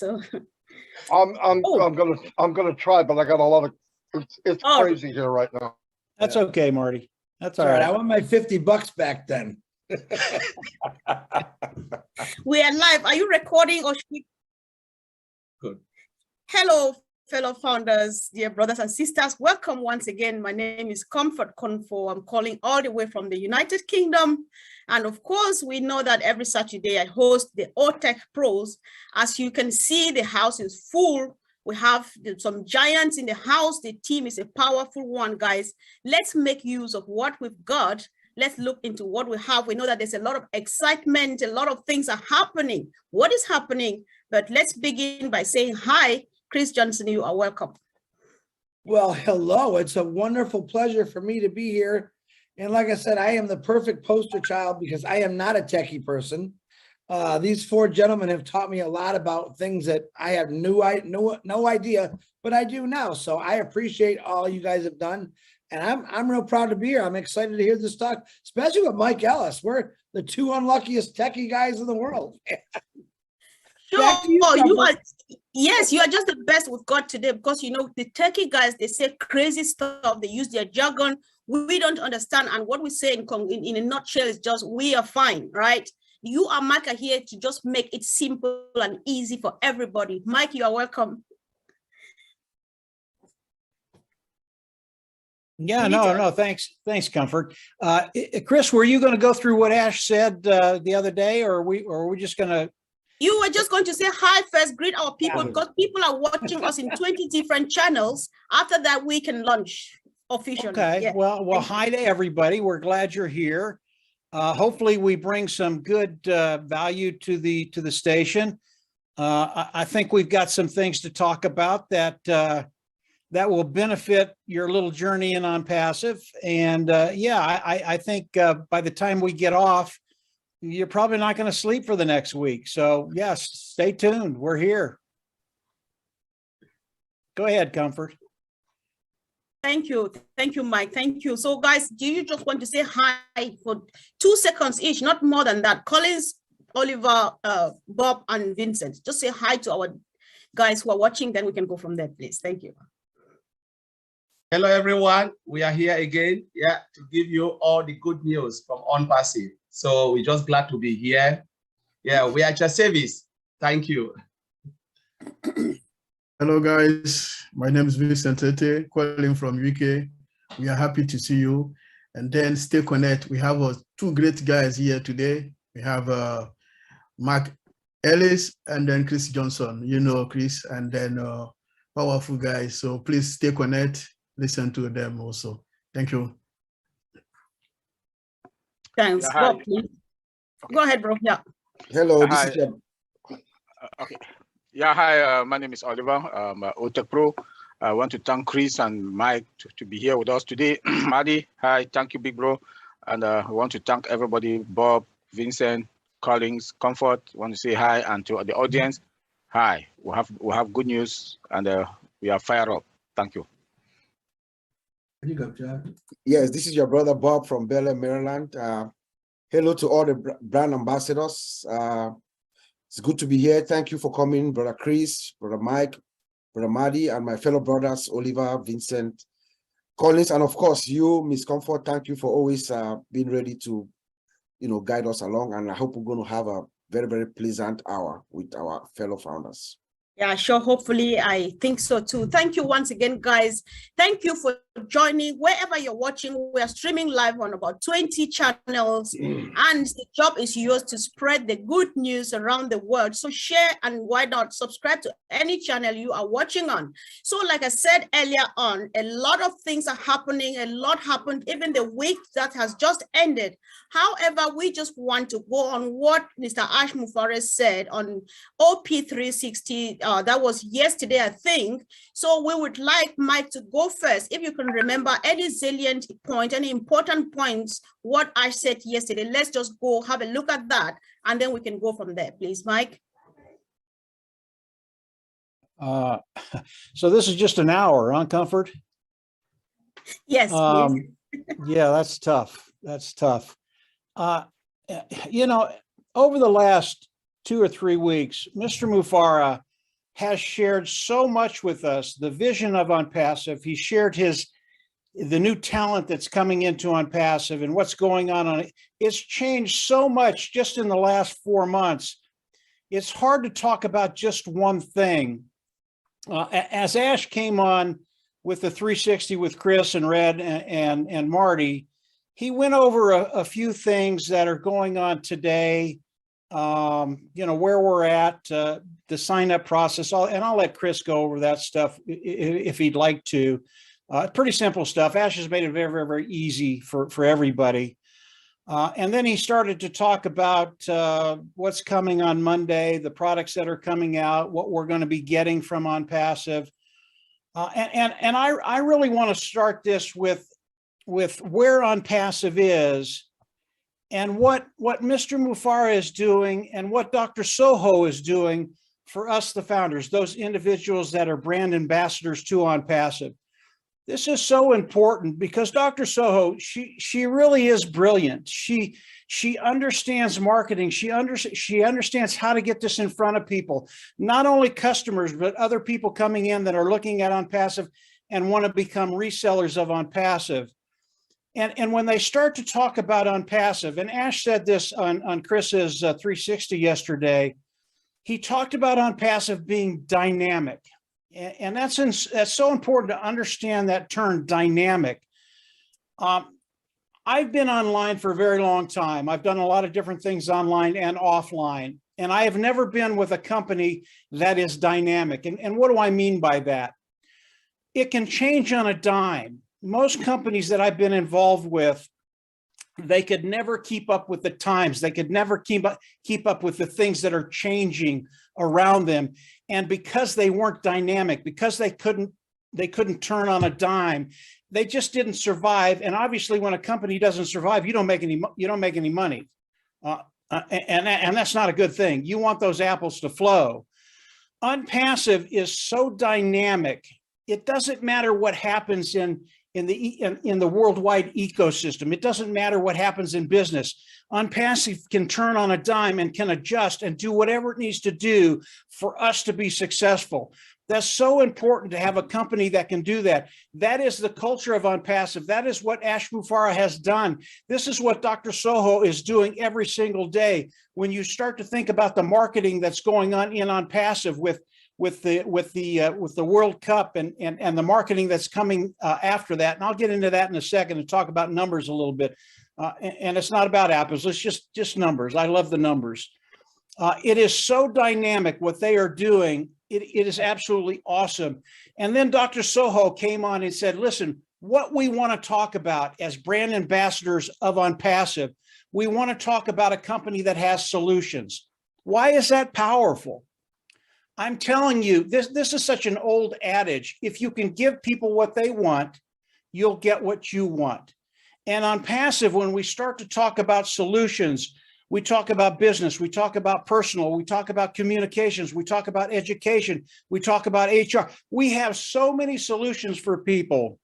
So I'm gonna try, but I got a lot of it's Oh. crazy here right now. That's okay, Marty. That's all All right, right. I want my $50 back then. we are live. Are you recording or should we? Good. Hello, fellow founders, dear brothers and sisters. Welcome once again. My name is Comfort Confo. I'm calling all the way from the United Kingdom. And of course, we know that every Saturday I host the O-Tech Pros. As you can see, the house is full. We have some giants in the house. The team is a powerful one, guys. Let's make use of what we've got. Let's look into what we have. We know that there's a lot of excitement. A lot of things are happening. What is happening? But let's begin by saying hi. Chris Johnson, you are welcome. Well, hello. It's a wonderful pleasure for me to be here. And like I said, I am the perfect poster child because I am not a techie person. These four gentlemen have taught me a lot about things that I have no idea, but I do now. So I appreciate all you guys have done. And I'm real proud to be here. I'm excited to hear this talk, especially with Mike Ellis. We're the two unluckiest techie guys in the world. Sure. Yes, you are just the best we've got today because, you know, the techie guys, they say crazy stuff. They use their jargon. We don't understand. And what we say in a nutshell is just, we are fine, right? You and Mike are here to just make it simple and easy for everybody. Mike, you are welcome. Yeah, no, thanks, Comfort. Chris, were you going to go through what Ash said the other day, or are we just going to? You were just going to say hi first, greet our people, because people are watching us in 20 different channels. After that, we can launch officially. Okay, yeah. Well, hi to everybody. We're glad you're here. Hopefully we bring some good value to the station. I think we've got some things to talk about that will benefit your little journey in OnPassive. And yeah, I think by the time we get off, you're probably not going to sleep for the next week. So yes, stay tuned. We're here. Go ahead, Comfort. Thank you, Mike. Thank you. So, guys, do you just want to say hi for 2 seconds each, not more than that? Collins, Oliver, Bob, and Vincent. Just say hi to our guys who are watching. Then we can go from there, please. Thank you. Hello, everyone. We are here again, to give you all the good news from OnPassive. So we're just glad to be here. Yeah, we are at your service. Thank you. Hello, guys. My name is Vincent Tete, calling from UK. We are happy to see you. And then stay connected. We have two great guys here today. We have Mark Ellis and then Chris Johnson. You know Chris, and then powerful guys. So please stay connected. Listen to them also. Thank you. Thanks. Yeah, Bob, please. Okay. Go ahead, bro. Yeah. Hello. This is okay. Yeah, hi, my name is Oliver, O-Tech Pro. I want to thank Chris and Mike to be here with us today. Maddie, hi, thank you, big bro. And I want to thank everybody, Bob, Vincent, Collins, Comfort. I want to say hi, and to the audience, hi. We have good news, and we are fired up. Thank you. You go, John. Yes, this is your brother Bob from Bel Air, Maryland. Hello to all the brand ambassadors. It's good to be here. Thank you for coming, Brother Chris, Brother Mike, Brother Maddie, and my fellow brothers, Oliver, Vincent, Collins, and of course, you, Miss Comfort. Thank you for always being ready to, guide us along. And I hope we're going to have a very, very pleasant hour with our fellow founders. Yeah, sure. Hopefully, I think so too. Thank you once again, guys. Thank you for joining. Wherever you're watching, we are streaming live on about 20 channels, and the job is yours to spread the good news around the world. So share, and why not subscribe to any channel you are watching on. So like I said earlier on, a lot of things are happening. A lot happened even the week that has just ended. However, we just want to go on what Mr. Ash Mufareh said on OP360. That was yesterday, I think. So we would like Mike to go first. If you can remember any salient point, any important points, what I said yesterday, let's just go have a look at that, and then we can go from there, please, Mike. So this is just an hour, huh, Comfort? Yes. Yeah, that's tough. That's tough. Over the last 2 or 3 weeks, Mr. Mufareh has shared so much with us, the vision of OnPassive. He shared the new talent that's coming into OnPassive and what's going on it. It's changed so much just in the last 4 months. It's hard to talk about just one thing. As Ash came on with the 360 with Chris and Red and Marty, he went over a few things that are going on today, where we're at, the sign up process, and I'll let Chris go over that stuff if he'd like to. Pretty simple stuff. Ash has made it very, very, very easy for everybody. And then he started to talk about what's coming on Monday, the products that are coming out, what we're going to be getting from OnPassive. And I really want to start this with where OnPassive is and what Mr. Mufara is doing and what Dr. Soho is doing for us, the founders, those individuals that are brand ambassadors to OnPassive. This is so important because Dr. Soho, she really is brilliant. She understands marketing. She understands how to get this in front of people, not only customers, but other people coming in that are looking at OnPassive and want to become resellers of OnPassive. And when they start to talk about OnPassive, and Ash said this on Chris's 360 yesterday, he talked about OnPassive being dynamic. And that's so important to understand that term, dynamic. I've been online for a very long time. I've done a lot of different things online and offline, and I have never been with a company that is dynamic. And what do I mean by that? It can change on a dime. Most companies that I've been involved with, they could never keep up with the times. They could never keep up with the things that are changing around them. And because they weren't dynamic, because they couldn't turn on a dime, they just didn't survive. And obviously, when a company doesn't survive, you don't make any money, and that's not a good thing. You want those apples to flow. OnPassive is so dynamic. It doesn't matter what happens in the worldwide ecosystem. It doesn't matter what happens in business. OnPassive can turn on a dime and can adjust and do whatever it needs to do for us to be successful. That's so important to have a company that can do that. That is the culture of OnPassive. That is what Ash Mufara has done. This is what Dr. Soho is doing every single day. When you start to think about the marketing that's going on in OnPassive with the World Cup and the marketing that's coming after that. And I'll get into that in a second and talk about numbers a little bit. And it's not about apples, it's just numbers. I love the numbers. It is so dynamic what they are doing. It is absolutely awesome. And then Dr. Soho came on and said, listen, what we want to talk about as brand ambassadors of OnPassive, we want to talk about a company that has solutions. Why is that powerful? I'm telling you, this is such an old adage. If you can give people what they want, you'll get what you want. And OnPassive, when we start to talk about solutions, we talk about business, we talk about personal, we talk about communications, we talk about education, we talk about HR. We have so many solutions for people.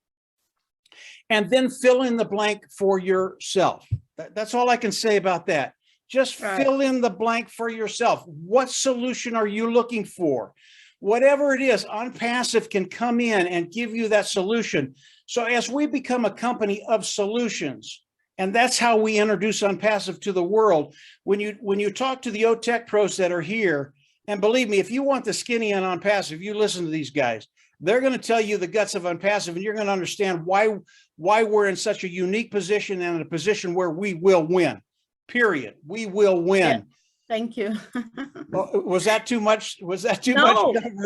And then fill in the blank for yourself. That's all I can say about that. Just fill in the blank for yourself. What solution are you looking for? Whatever it is, OnPassive can come in and give you that solution. So as we become a company of solutions, and that's how we introduce OnPassive to the world. When you talk to the O-Tech pros that are here, and believe me, if you want the skinny on OnPassive, you listen to these guys. They're going to tell you the guts of OnPassive, and you're going to understand why we're in such a unique position and a position where we will win. Period. We will win. Yeah, thank you. Was that too much? Was that too much?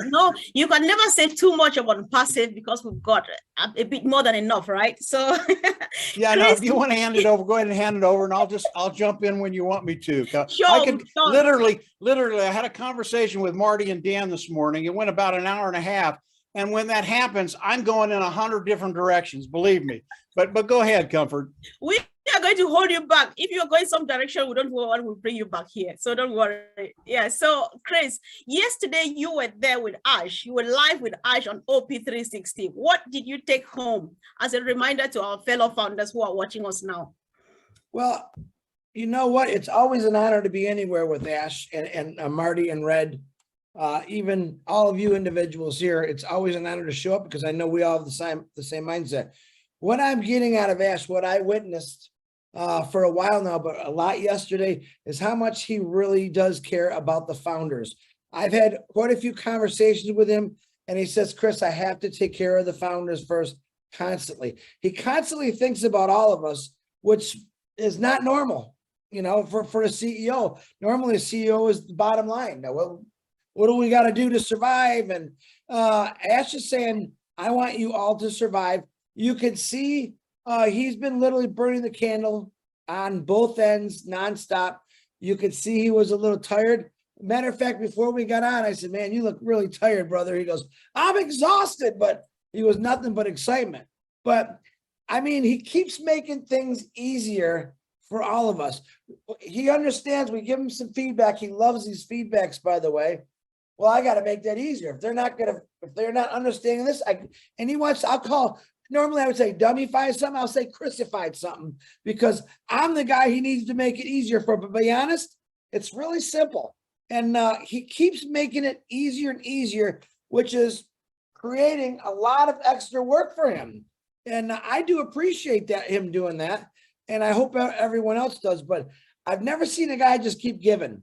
No, you can never say too much about OnPassive because we've got a bit more than enough, right? So yeah, no, if you want to hand it over, go ahead and hand it over, and I'll jump in when you want me to. Sure, I could literally, I had a conversation with Marty and Dan this morning. It went about an hour and a half. And when that happens, I'm going in 100 different directions, believe me. But go ahead, Comfort. We are going to hold you back. If you're going some direction, we don't want to bring you back here. So don't worry. Yeah. So Chris, yesterday you were there with Ash. You were live with Ash on OP360. What did you take home as a reminder to our fellow founders who are watching us now? Well, you know what? It's always an honor to be anywhere with Ash and Marty and Red. even all of you individuals here. It's always an honor to show up because I know we all have the same mindset. What I'm getting out of Ash, what I witnessed for a while now, but a lot yesterday, is how much he really does care about the founders. I've had quite a few conversations with him, and he says, Chris, I have to take care of the founders first, constantly. He constantly thinks about all of us, which is not normal, you know, for a CEO. Normally a CEO is the bottom line. Now, what do we got to do to survive? And Ash is saying, I want you all to survive. You can see he's been literally burning the candle on both ends nonstop. You could see he was a little tired. Matter of fact, before we got on, I said, man, you look really tired, brother. He goes, I'm exhausted, but he was nothing but excitement. But I mean, he keeps making things easier for all of us. He understands. We give him some feedback. He loves these feedbacks, by the way. Well, I got to make that easier. If they're not understanding this, and he wants, normally I would say dummyfy something. I'll say Chrisified something, because I'm the guy he needs to make it easier for. But to be honest, it's really simple. And he keeps making it easier and easier, which is creating a lot of extra work for him. And I do appreciate him doing that. And I hope everyone else does. But I've never seen a guy just keep giving.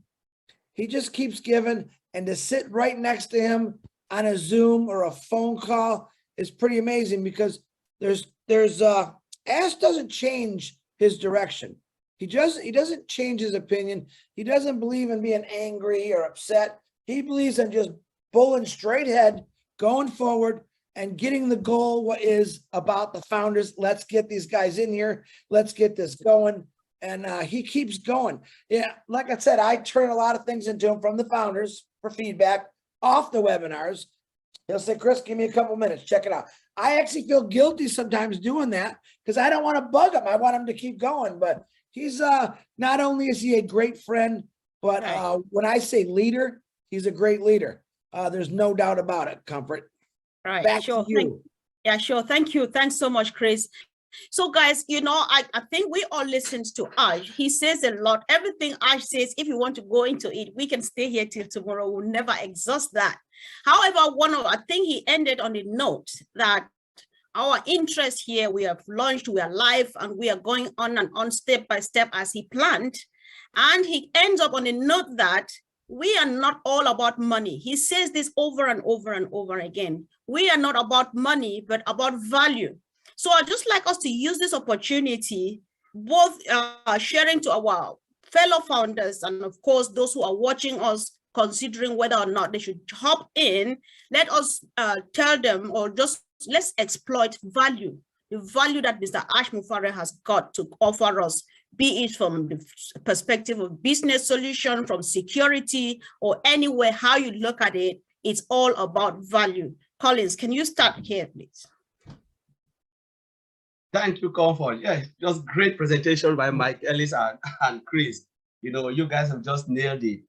He just keeps giving. And to sit right next to him on a Zoom or a phone call is pretty amazing, because Ash doesn't change his direction. He doesn't change his opinion. He doesn't believe in being angry or upset. He believes in just bowling straight ahead, going forward, and getting the goal. What is about the founders? Let's get these guys in here. Let's get this going. And he keeps going. Yeah, like I said, I turn a lot of things into him from the founders for feedback off the webinars. He'll say, Chris, give me a couple minutes. Check it out. I actually feel guilty sometimes doing that because I don't want to bug him. I want him to keep going. But he's not only is he a great friend, but when I say leader, he's a great leader. There's no doubt about it, Comfort. Right. Back sure. to you. Yeah, sure. Thank you. Thanks so much, Chris. So guys, you know, I think we all listened to Ash. He says a lot. Everything Ash says, if you want to go into it, we can stay here till tomorrow. We'll never exhaust that. However, I think he ended on a note that our interest here, we have launched, we are live, and we are going on and on step by step as he planned. And he ends up on a note that we are not all about money. He says this over and over and over again. We are not about money, but about value. So I'd just like us to use this opportunity, both sharing to our fellow founders and of course, those who are watching us, considering whether or not they should hop in. Let us tell them, or just let's exploit value, the value that Mr. Ash Mufareh has got to offer us, be it from the perspective of business solution, from security, or anywhere, how you look at it, it's all about value. Collins, can you start here, please? Thank you, Comfort. Yeah, just great presentation by Mike Ellis and Chris. You know, you guys have just nailed it.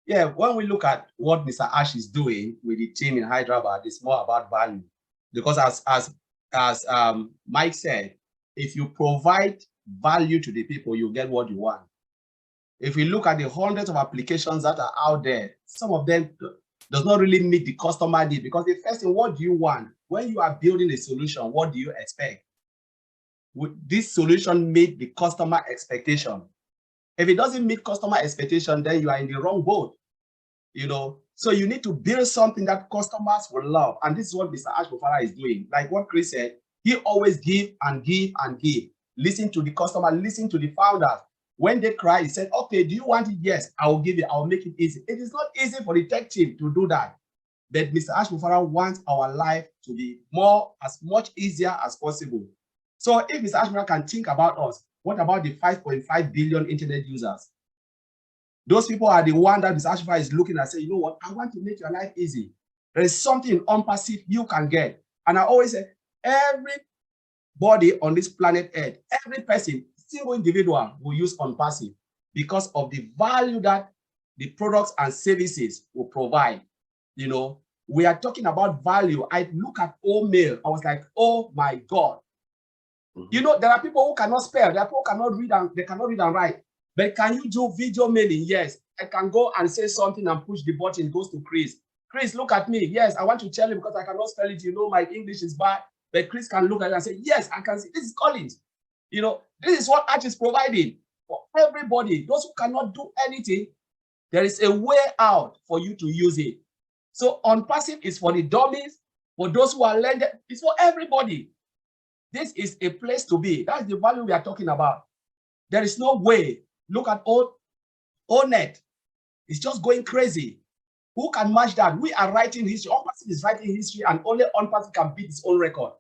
Yeah, when we look at what Mr. Ash is doing with the team in Hyderabad, it's more about value. Because as Mike said, if you provide value to the people, you get what you want. If we look at the hundreds of applications that are out there, some of them does not really meet the customer need, because the first thing, what do you want? When you are building a solution, what do you expect? Would this solution meet the customer expectation? If it doesn't meet customer expectation, then you are in the wrong boat. You know, so you need to build something that customers will love. And this is what Mr. Ash Mufareh is doing. Like what Chris said, he always give and give and give. Listen to the customer, listen to the founders. When they cry, he said, okay, do you want it? Yes, I will give it. I will make it easy. It is not easy for the tech team to do that. But Mr. Ash Mufareh wants our life to be as much easier as possible. So if Mr. Ash Mufareh can think about us, what about the 5.5 billion internet users? Those people are the one that Mr. Ash Mufareh is looking at, say, you know what, I want to make your life easy. There is something in OnPassive you can get. And I always say, everybody on this planet Earth, every person, single individual will use OnPassive because of the value that the products and services will provide. You know, we are talking about value. I look at O-Mail, I was like, oh my God. You know, there are people who cannot spell, there are people who cannot read and they cannot read and write. But can you do video mailing? Yes, I can go and say something and push the button, it goes to Chris. Chris, look at me. Yes, I want to tell you because I cannot spell it. You know, my English is bad. But Chris can look at it and say, yes, I can see. This is Collins. You know, this is what Arch is providing for everybody. Those who cannot do anything, there is a way out for you to use it. So OnPassive is for the dummies, for those who are learned. It's for everybody. This is a place to be. That's the value we are talking about. There is no way. Look at O-Net. It's just going crazy. Who can match that? We are writing history. OnPassive is writing history, and only OnPassive can beat its own record.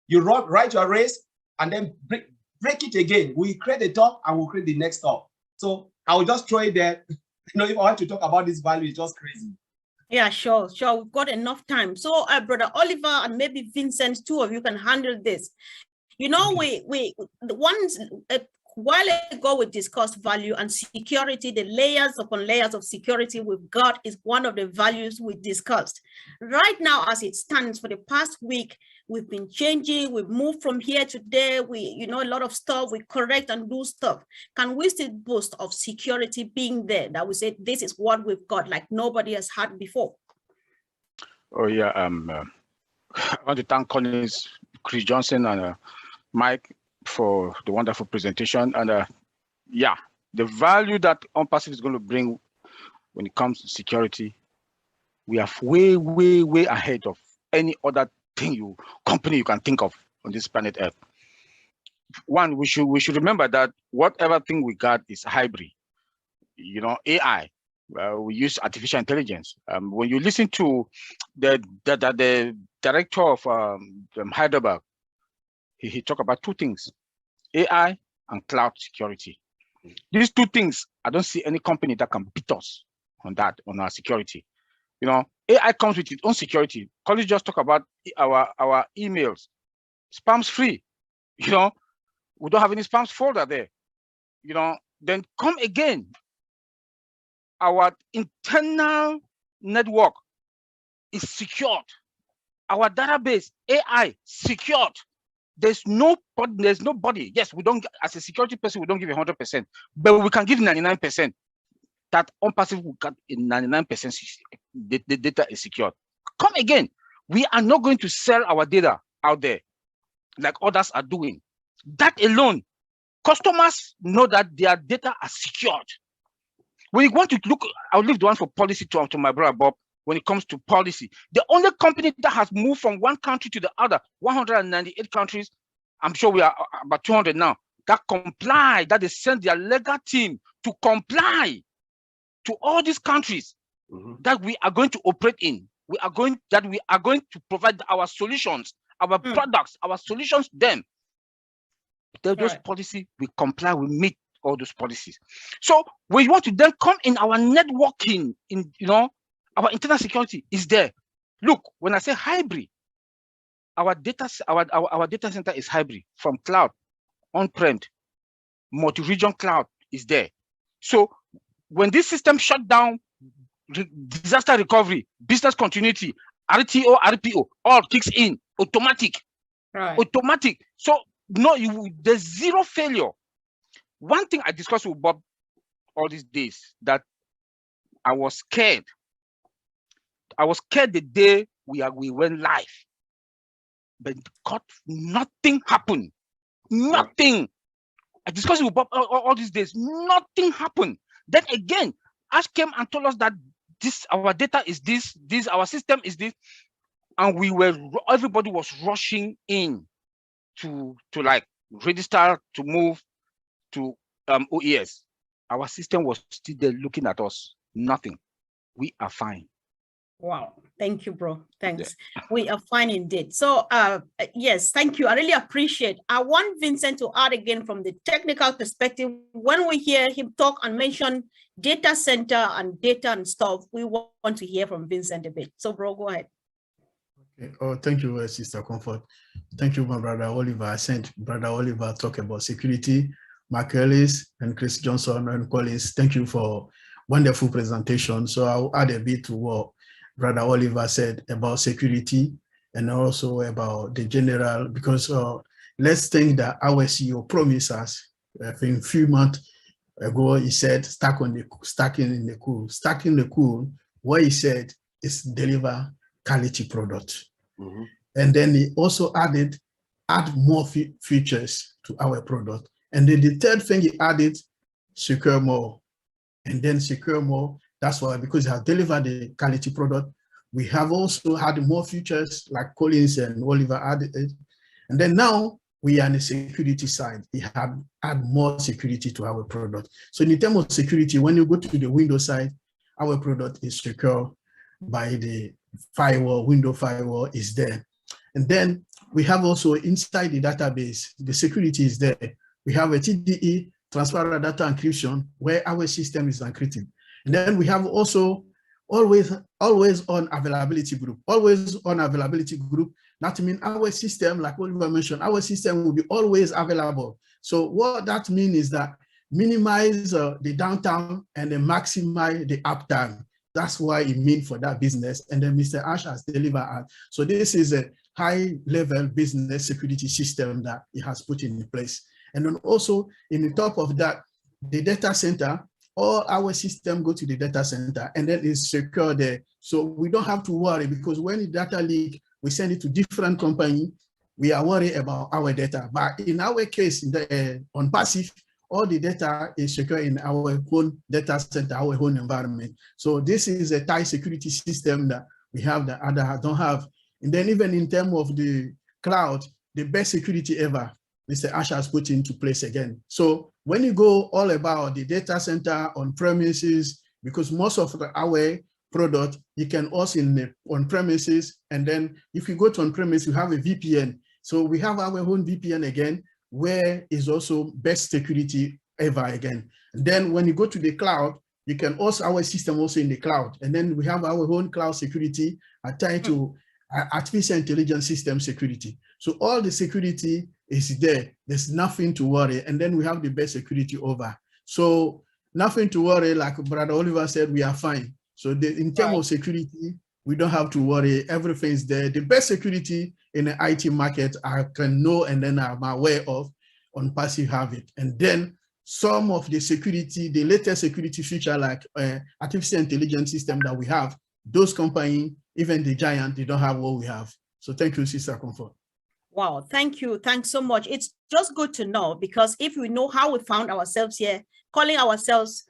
You write your race and then break it again. We create a top and we'll create the next top. So I will just throw it there. You know, if I want to talk about this value, it's just crazy. Yeah, sure. We've got enough time. So, Brother Oliver and maybe Vincent, two of you can handle this. You know, a while ago we discussed value and security. The layers upon layers of security we've got is one of the values we discussed. Right now, as it stands, for the past week, we've been changing. We've moved from here to there. A lot of stuff. We correct and do stuff. Can we still boast of security being there? That we say this is what we've got, like nobody has had before. Oh yeah. I want to thank Collins, Chris Johnson, and Mike for the wonderful presentation. And yeah, the value that OnPassive is going to bring when it comes to security, we are way, way, way ahead of any other company you can think of on this planet Earth. One, we should remember that whatever thing we got is hybrid. You know, AI. We use artificial intelligence. When you listen to the director of Heidelberg, he talked about two things: AI and cloud security. These two things, I don't see any company that can beat us on that, on our security. You know, AI comes with its own security. College just talk about our emails, spams free. You know, we don't have any spams folder there. You know, then come again. Our internal network is secured. Our database, AI, secured. There's nobody. Yes, we don't, as a security person, we don't give 100%, but we can give 99%. That OnPassive will get 99%. The data is secured. Come again. We are not going to sell our data out there like others are doing. That alone, customers know that their data are secured. When you want to look, I'll leave the one for policy to my brother Bob. When it comes to policy, the only company that has moved from one country to the other, 198 countries, I'm sure we are about 200 now, that comply, that they send their legal team to comply to all these countries that we are going to operate in. We are going to provide our solutions, our products, our solutions to them. Those policies, we comply, we meet all those policies. So we want to then come in our networking, in our internal security is there. Look, when I say hybrid, our data center is hybrid, from cloud, on-prem, multi-region cloud is there. So when this system shut down, disaster recovery, business continuity, RTO, RPO, all kicks in, automatic. Right. Automatic. So no, there's zero failure. One thing I discussed with Bob all these days, that I was scared. I was scared the day we went live, but nothing happened. Nothing. I discussed with Bob all these days. Nothing happened. Then again, Ash came and told us that our data is this, our system is this, and everybody was rushing in to like register to move to OES. Our system was still there looking at us. Nothing. We are fine. Wow, thank you, bro. Thanks. Yeah. We are fine indeed. So yes, thank you. I really appreciate. I want Vincent to add again from the technical perspective. When we hear him talk and mention data center and data and stuff, we want to hear from Vincent a bit. So bro, go ahead. Okay. Oh, thank you, Sister Comfort. Thank you, my brother Oliver. I sent brother Oliver talk about security. Mark Ellis and Chris Johnson and Collins, thank you for wonderful presentation. So I'll add a bit to what Brother Oliver said about security and also about the general, because let's think that our CEO promised us a few months ago, he said, stacking the cool. What he said is deliver quality product. And then he also add more features to our product. And then the third thing he added, secure more. And then secure more, that's why, because he has delivered the quality product, we have also had more features like Collins and Oliver added it. And then now we are on the security side. We have add more security to our product. So in terms of security, when you go to the Windows side, our product is secure by the firewall, window firewall is there. And then we have also inside the database, the security is there. We have a TDE, transparent data encryption, where our system is encrypted. And then we have also always on availability group, always on availability group. That means our system, like Oliver mentioned, our system will be always available. So what that means is that minimize the downtime and then maximize the uptime. That's why it means for that business. And then Mr. Ash has delivered. So this is a high-level business security system that he has put in place. And then also, in the top of that, the data center, all our system go to the data center and then it's secure there. So we don't have to worry, because when the data leak, we send it to different company, we are worried about our data. But in our case, in the OnPassive, all the data is secure in our own data center, our own environment. So this is a tight security system that we have that others don't have. And then even in terms of the cloud, the best security ever, Mr. Ash has put into place again. So when you go all about the data center on premises, because most of our product, you can also in on premises. And then if you go to on premise, you have a VPN. So we have our own VPN again, where is also best security ever again. And then when you go to the cloud, you can also, our system also in the cloud. And then we have our own cloud security tied to artificial intelligence system security. So all the security is there. There's nothing to worry. And then we have the best security over. So nothing to worry, like Brother Oliver said, we are fine. So in terms of security, we don't have to worry. Everything's there. The best security in the IT market I can know, and then I'm aware of, OnPassive have it. And then some of the security, the latest security feature like artificial intelligence system that we have, those companies, even the giant, they don't have what we have. So thank you, Sister Comfort. Wow, thank you. Thanks so much. It's just good to know, because if we know how we found ourselves here, calling ourselves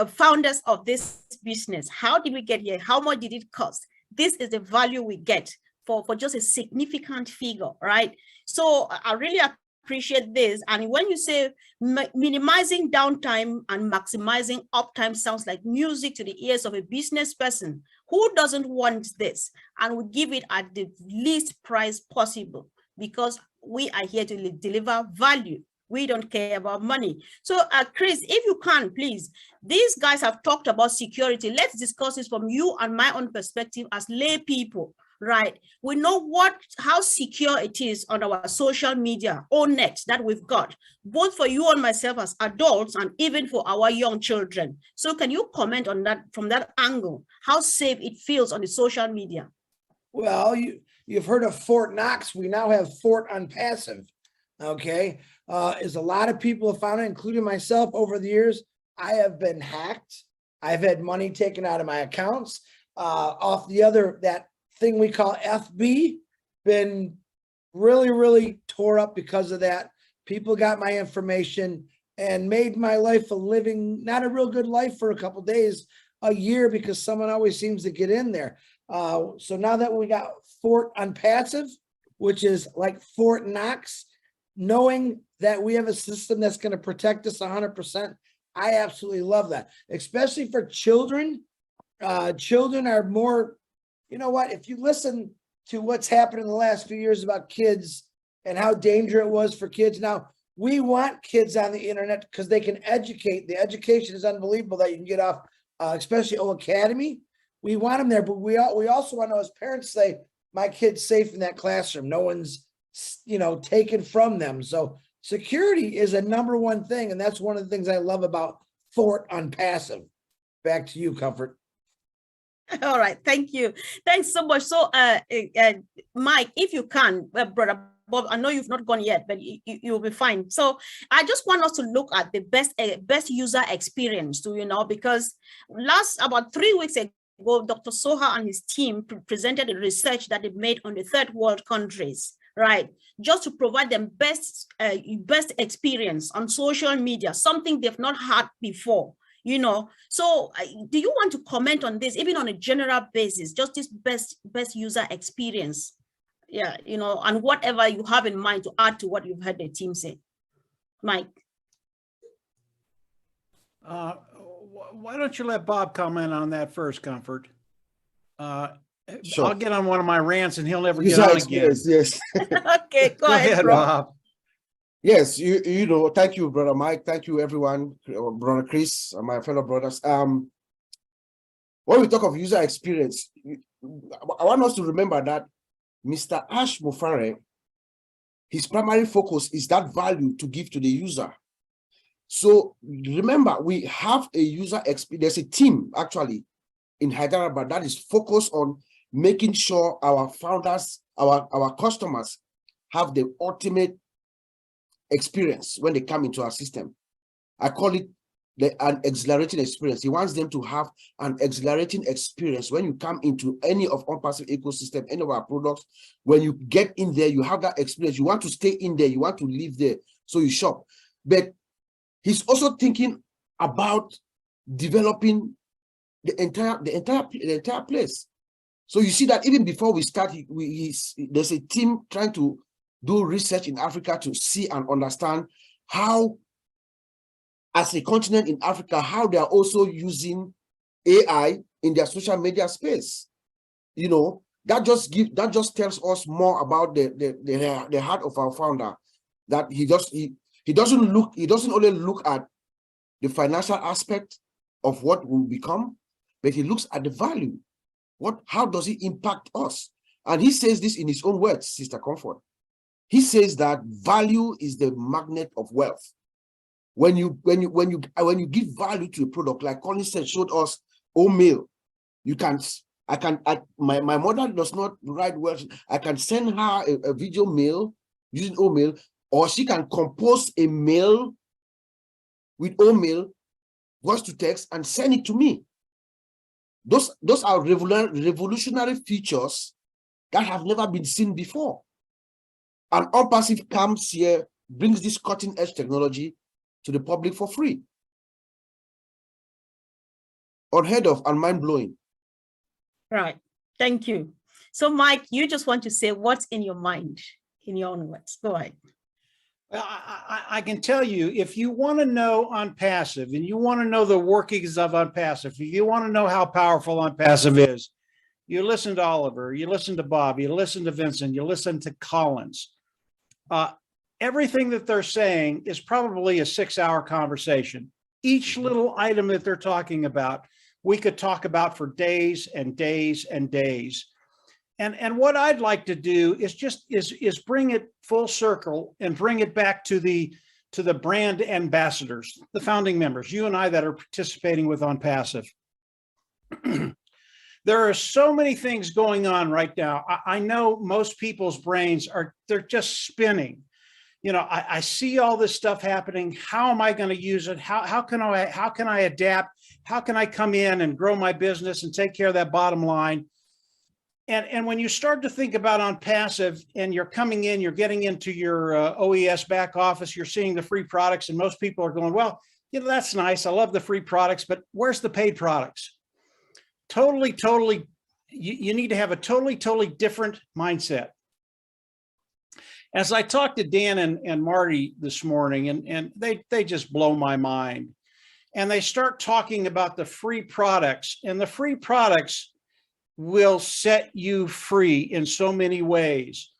founders of this business, how did we get here? How much did it cost? This is the value we get for just a significant figure, right? So I really appreciate this. And when you say minimizing downtime and maximizing uptime, sounds like music to the ears of a business person. Who doesn't want this? And we give it at the least price possible, because we are here to deliver value. We don't care about money. So Chris, if you can, please, these guys have talked about security. Let's discuss this from you and my own perspective as lay people, right? We know how secure it is on our social media, O-Net that we've got, both for you and myself as adults and even for our young children. So can you comment on that from that angle, how safe it feels on the social media? Well, you've heard of Fort Knox. We now have Fort OnPassive. Okay. As a lot of people have found it, including myself over the years, I have been hacked. I've had money taken out of my accounts. Off that thing we call FB, been really, really tore up because of that. People got my information and made my life a living, not a real good life for a couple of days, a year, because someone always seems to get in there. So now that we got Fort OnPassive, which is like Fort Knox, knowing that we have a system that's going to protect us 100%, I absolutely love that, especially for children. Children are more, you know what, if you listen to what's happened in the last few years about kids and how dangerous it was for kids. Now, we want kids on the internet because they can educate. The education is unbelievable that you can get off, especially O-Cademy. We want them there, but we also want to know as parents say, my kid's safe in that classroom. No one's, taken from them. So security is a #1 thing. And that's one of the things I love about Fort OnPassive. Back to you, Comfort. All right. Thank you. Thanks so much. So, Mike, if you can, Brother Bob, I know you've not gone yet, but you'll be fine. So I just want us to look at the best user experience, because about 3 weeks ago, ago, Dr. Soha and his team presented a research that they made on the third world countries, right? Just to provide them best experience on social media, something they've not had before, you know. So do you want to comment on this, even on a general basis, just this best user experience? Yeah, you know, and whatever you have in mind to add to what you've heard the team say. Mike. Why don't you let Bob comment on that first, Comfort? Sure. I'll get on one of my rants and he'll never get User on again. experience, yes. Okay, go ahead, Bob. Yes, you know, thank you, Brother Mike. Thank you, everyone, Brother Chris, and my fellow brothers. When we talk of user experience, I want us to remember that Mr. Ash Mufare, his primary focus is that value to give to the user. So remember, we have a user experience. There's a team actually in Hyderabad that is focused on making sure our founders, our customers have the ultimate experience when they come into our system. I call it an exhilarating experience. He wants them to have an exhilarating experience when you come into any of OnPassive ecosystem, any of our products. When you get in there, you have that experience. You want to stay in there, you want to live there, so you shop. But he's also thinking about developing the entire place. So you see that even before we start, there's a team trying to do research in Africa to see and understand how, as a continent in Africa, how they are also using AI in their social media space. You know, that just tells us more about the heart of our founder. That he doesn't only look at the financial aspect of what will become, but he looks at the value. How does it impact us? And he says this in his own words, Sister Comfort. He says that value is the magnet of wealth. When you give value to a product, like Colin said, showed us O-Mail. My mother does not write well. I can send her a video mail using O-Mail, or she can compose a mail with O-Mail, voice to text, and send it to me. Those are revolutionary features that have never been seen before. And OnPassive comes here, brings this cutting-edge technology to the public for free. Unheard of and mind-blowing. Right. Thank you. So, Mike, you just want to say what's in your mind, in your own words. Go ahead. Well, I can tell you, if you want to know OnPassive and you want to know the workings of OnPassive, if you want to know how powerful OnPassive is, you listen to Oliver, you listen to Bob, you listen to Vincent, you listen to Collins. Everything that they're saying is probably a 6-hour conversation. Each little item that they're talking about, we could talk about for days and days and days. And what I'd like to do is bring it full circle and bring it back to the brand ambassadors, the founding members, you and I that are participating with OnPassive. There are so many things going on right now. I know most people's brains they're just spinning. You know, I see all this stuff happening. How am I going to use it? How can I adapt? How can I come in and grow my business and take care of that bottom line? And when you start to think about OnPassive and you're coming in, you're getting into your OES back office, you're seeing the free products, and most people are going, well, you know, that's nice. I love the free products, but where's the paid products? Totally, you need to have a totally different mindset. As I talked to Dan and Marty this morning, and they just blow my mind. And they start talking about the free products, and the free products will set you free in so many ways.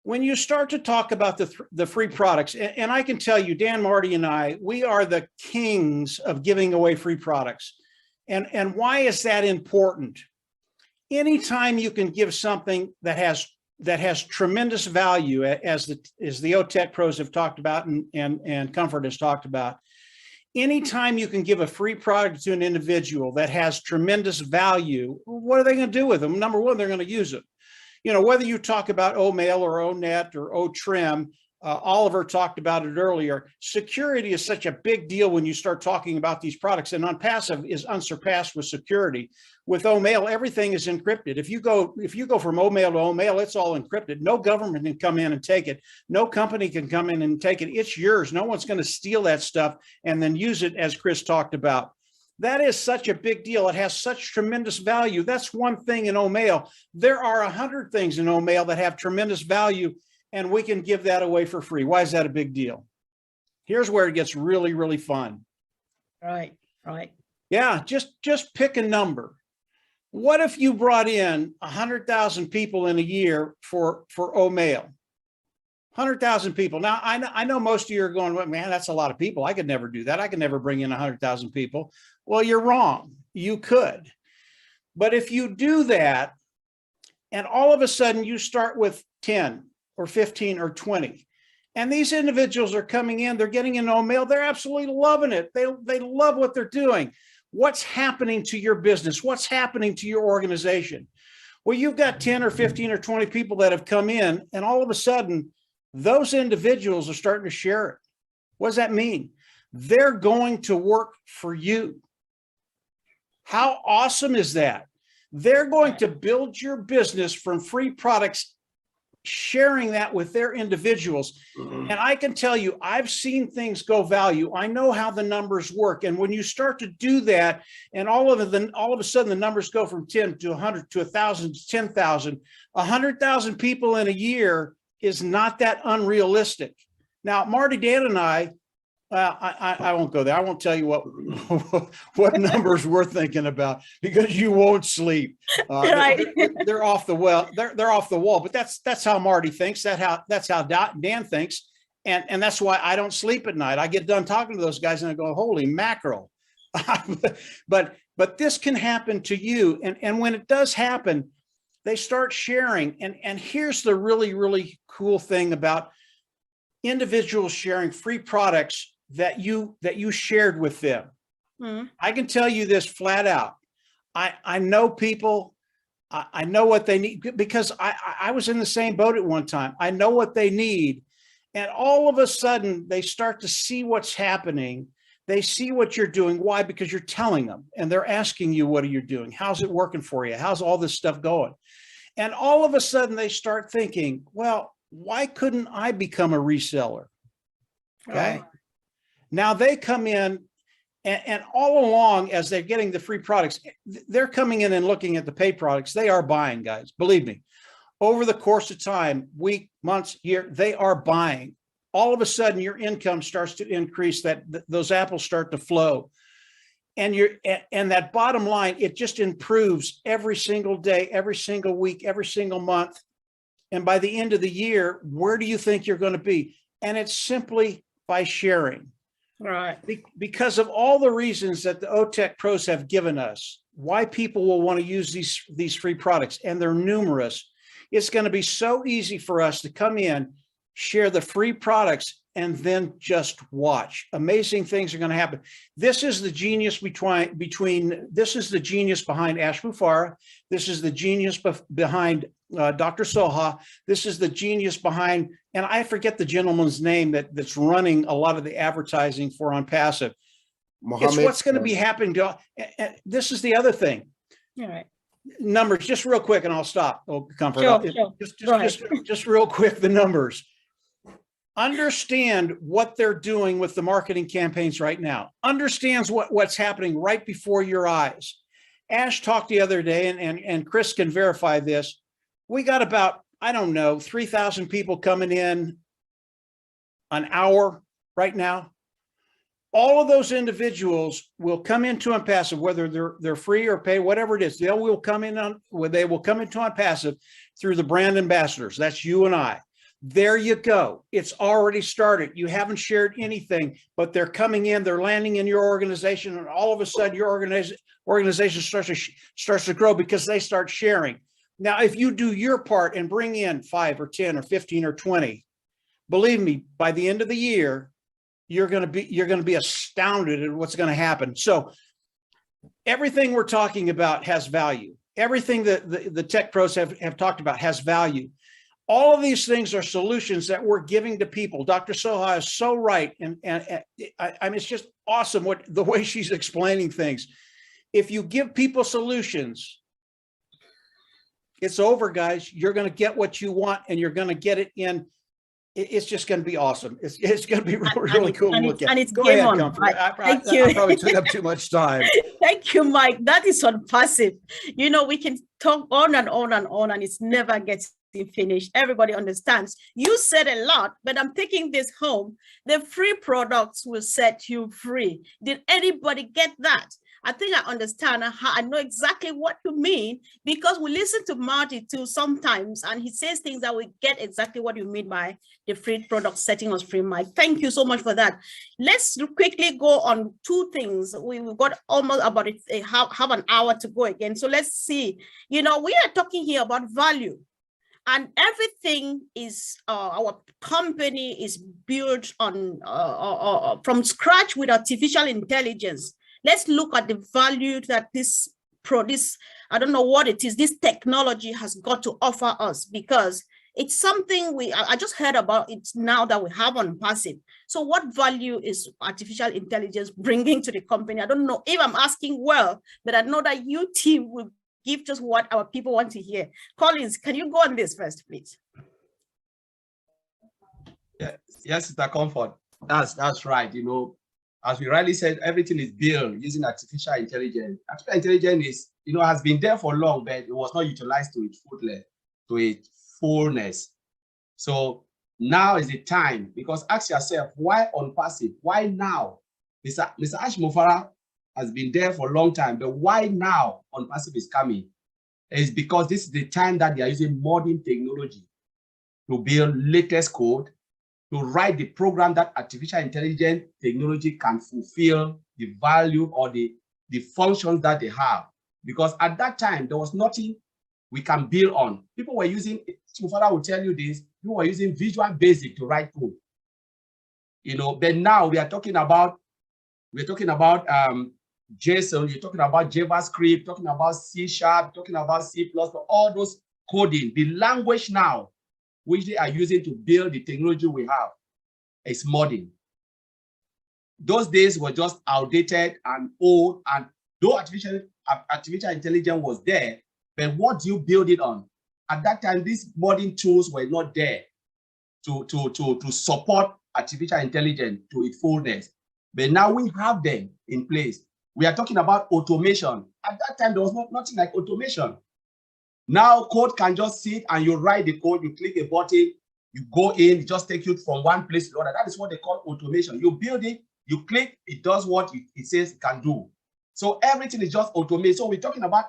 When you start to talk about the free products, and I can tell you, Dan, Marty, and I, we are the kings of giving away free products. And why is that important? Anytime you can give something that has tremendous value, as the O-Tech pros have talked about and Comfort has talked about, anytime you can give a free product to an individual that has tremendous value, what are they going to do with them? Number one, they're going to use it. You know, whether you talk about O-Mail or O-Net or O-Trim, Oliver talked about it earlier. Security is such a big deal when you start talking about these products, and OnPassive is unsurpassed with security. With O-Mail, everything is encrypted. If you go from O-Mail to O-Mail, it's all encrypted. No government can come in and take it. No company can come in and take it. It's yours. No one's going to steal that stuff and then use it, as Chris talked about. That is such a big deal. It has such tremendous value. That's one thing in O-Mail. There are 100 things in O-Mail that have tremendous value, and we can give that away for free. Why is that a big deal? Here's where it gets really, really fun. Right. Yeah, just pick a number. What if you brought in 100,000 people in a year for O-Mail? 100,000 people. Now, I know most of you are going, well, man, that's a lot of people. I could never do that. I could never bring in 100,000 people. Well, you're wrong. You could. But if you do that, and all of a sudden you start with 10 or 15 or 20, and these individuals are coming in, they're getting in O-Mail, they're absolutely loving it. They love what they're doing. What's happening to your business? What's happening to your organization? Well, you've got 10 or 15 or 20 people that have come in, and all of a sudden, those individuals are starting to share it. What does that mean? They're going to work for you. How awesome is that? They're going to build your business from free products, sharing that with their individuals. And I can tell you, I've seen things go value. I know how the numbers work. And when you start to do that, and all of a sudden the numbers go from 10 to 100 to 1,000 to 10,000, 100,000 people in a year is not that unrealistic. Now, Marty, Dan, and I won't go there. I won't tell you what numbers we're thinking about, because you won't sleep. Right. They're off the well. They're off the wall. But that's how Marty thinks. That's how Dan thinks, and that's why I don't sleep at night. I get done talking to those guys and I go, holy mackerel. But this can happen to you, and when it does happen, they start sharing. And here's the really, really cool thing about individuals sharing free products that you shared with them. Mm-hmm. I can tell you this flat out. I know people, I know what they need, because I was in the same boat at one time. I know what they need. And all of a sudden they start to see what's happening. They see what you're doing. Why? Because you're telling them, and they're asking you, what are you doing? How's it working for you? How's all this stuff going? And all of a sudden they start thinking, well, why couldn't I become a reseller? Okay. Oh. Now they come in, and all along, as they're getting the free products, they're coming in and looking at the paid products. They are buying, guys. Believe me, over the course of time, week, months, year, they are buying. All of a sudden your income starts to increase, that those apples start to flow. And that bottom line, it just improves every single day, every single week, every single month. And by the end of the year, where do you think you're going to be? And it's simply by sharing. Right. Because of all the reasons that the O-Tech pros have given us, why people will want to use these free products, and they're numerous. It's going to be so easy for us to come in, share the free products, and then just watch. Amazing things are going to happen. This is the genius this is the genius behind Ash Mufareh. This is the genius behind Dr. Soha. This is the genius behind, and I forget the gentleman's name that's running a lot of the advertising for OnPassive. It's what's going to be happening to, and this is the other thing. All right. Numbers, just real quick, and I'll stop. Oh, Comfort. Sure. Just real quick, the numbers. Understand what they're doing with the marketing campaigns right now. Understands what's happening right before your eyes. Ash talked the other day, and Chris can verify this. We got about, I don't know, 3,000 people coming in an hour right now. All of those individuals will come into OnPassive, whether they're free or pay, whatever it is. They will come into OnPassive through the brand ambassadors. That's you and I. There you go. It's already started. You haven't shared anything, but they're coming in, they're landing in your organization, and all of a sudden your organization starts to grow because they start sharing. Now, if you do your part and bring in 5 or 10 or 15 or 20, believe me, by the end of the year, you're going to be astounded at what's going to happen. So everything we're talking about has value. Everything that the tech pros have talked about has value. All of these things are solutions that we're giving to people. Dr. Soha is so right. And I mean, it's just awesome the way she's explaining things. If you give people solutions, it's over, guys. You're going to get what you want, and you're going to get it in. It's just going to be awesome. It's going to be really cool to look at. And it's Go game ahead, on. Comfort. Thank you. I probably took up too much time. Thank you, Mike. That is OnPassive. You know, we can talk on and on and on, and it's never gets finished. Everybody understands. You said a lot, but I'm taking this home. The free products will set you free. Did anybody get that? I think I understand. I know exactly what you mean, because we listen to Marty too sometimes, and he says things that we get exactly what you mean by the free product setting us free, Mike. Thank you so much for that. Let's quickly go on two things. We've got almost about half an hour to go again. So let's see. You know, we are talking here about value. And everything is, our company is built on from scratch with artificial intelligence. Let's look at the value that this, I don't know what it is, this technology has got to offer us, because it's something I just heard about it now that we have OnPassive. So what value is artificial intelligence bringing to the company? I don't know if I'm asking well, but I know that you team will give just what our people want to hear. Collins, can you go on this first, please? Yes, Mr. Comfort. That's right. You know, as we rightly said, everything is built using artificial intelligence. Artificial intelligence is, you know, has been there for long, but it was not utilized to its fullness. So now is the time, because ask yourself, why OnPassive? Why now? Mr. Ash Mufara has been there for a long time, but why now OnPassive is coming? It's because this is the time that they are using modern technology to build latest code, to write the program that artificial intelligence technology can fulfill the value or the functions that they have. Because at that time, there was nothing we can build on. People were using, my father will tell you this, people were using Visual Basic to write code. You know, but now we are talking about, JSON, you're talking about JavaScript, talking about C#, talking about C++, all those coding. The language now, which they are using to build the technology we have, is modern. Those days were just outdated and old, and though artificial intelligence was there, but what do you build it on? At that time, these modern tools were not there to support artificial intelligence to its fullness. But now we have them in place. We are talking about automation. At that time, there was nothing like automation. Now code can just sit and you write the code, you click a button, you go in, it just takes you from one place to the other. That is what they call automation. You build it, you click, it does what it says it can do. So everything is just automated. So we're talking about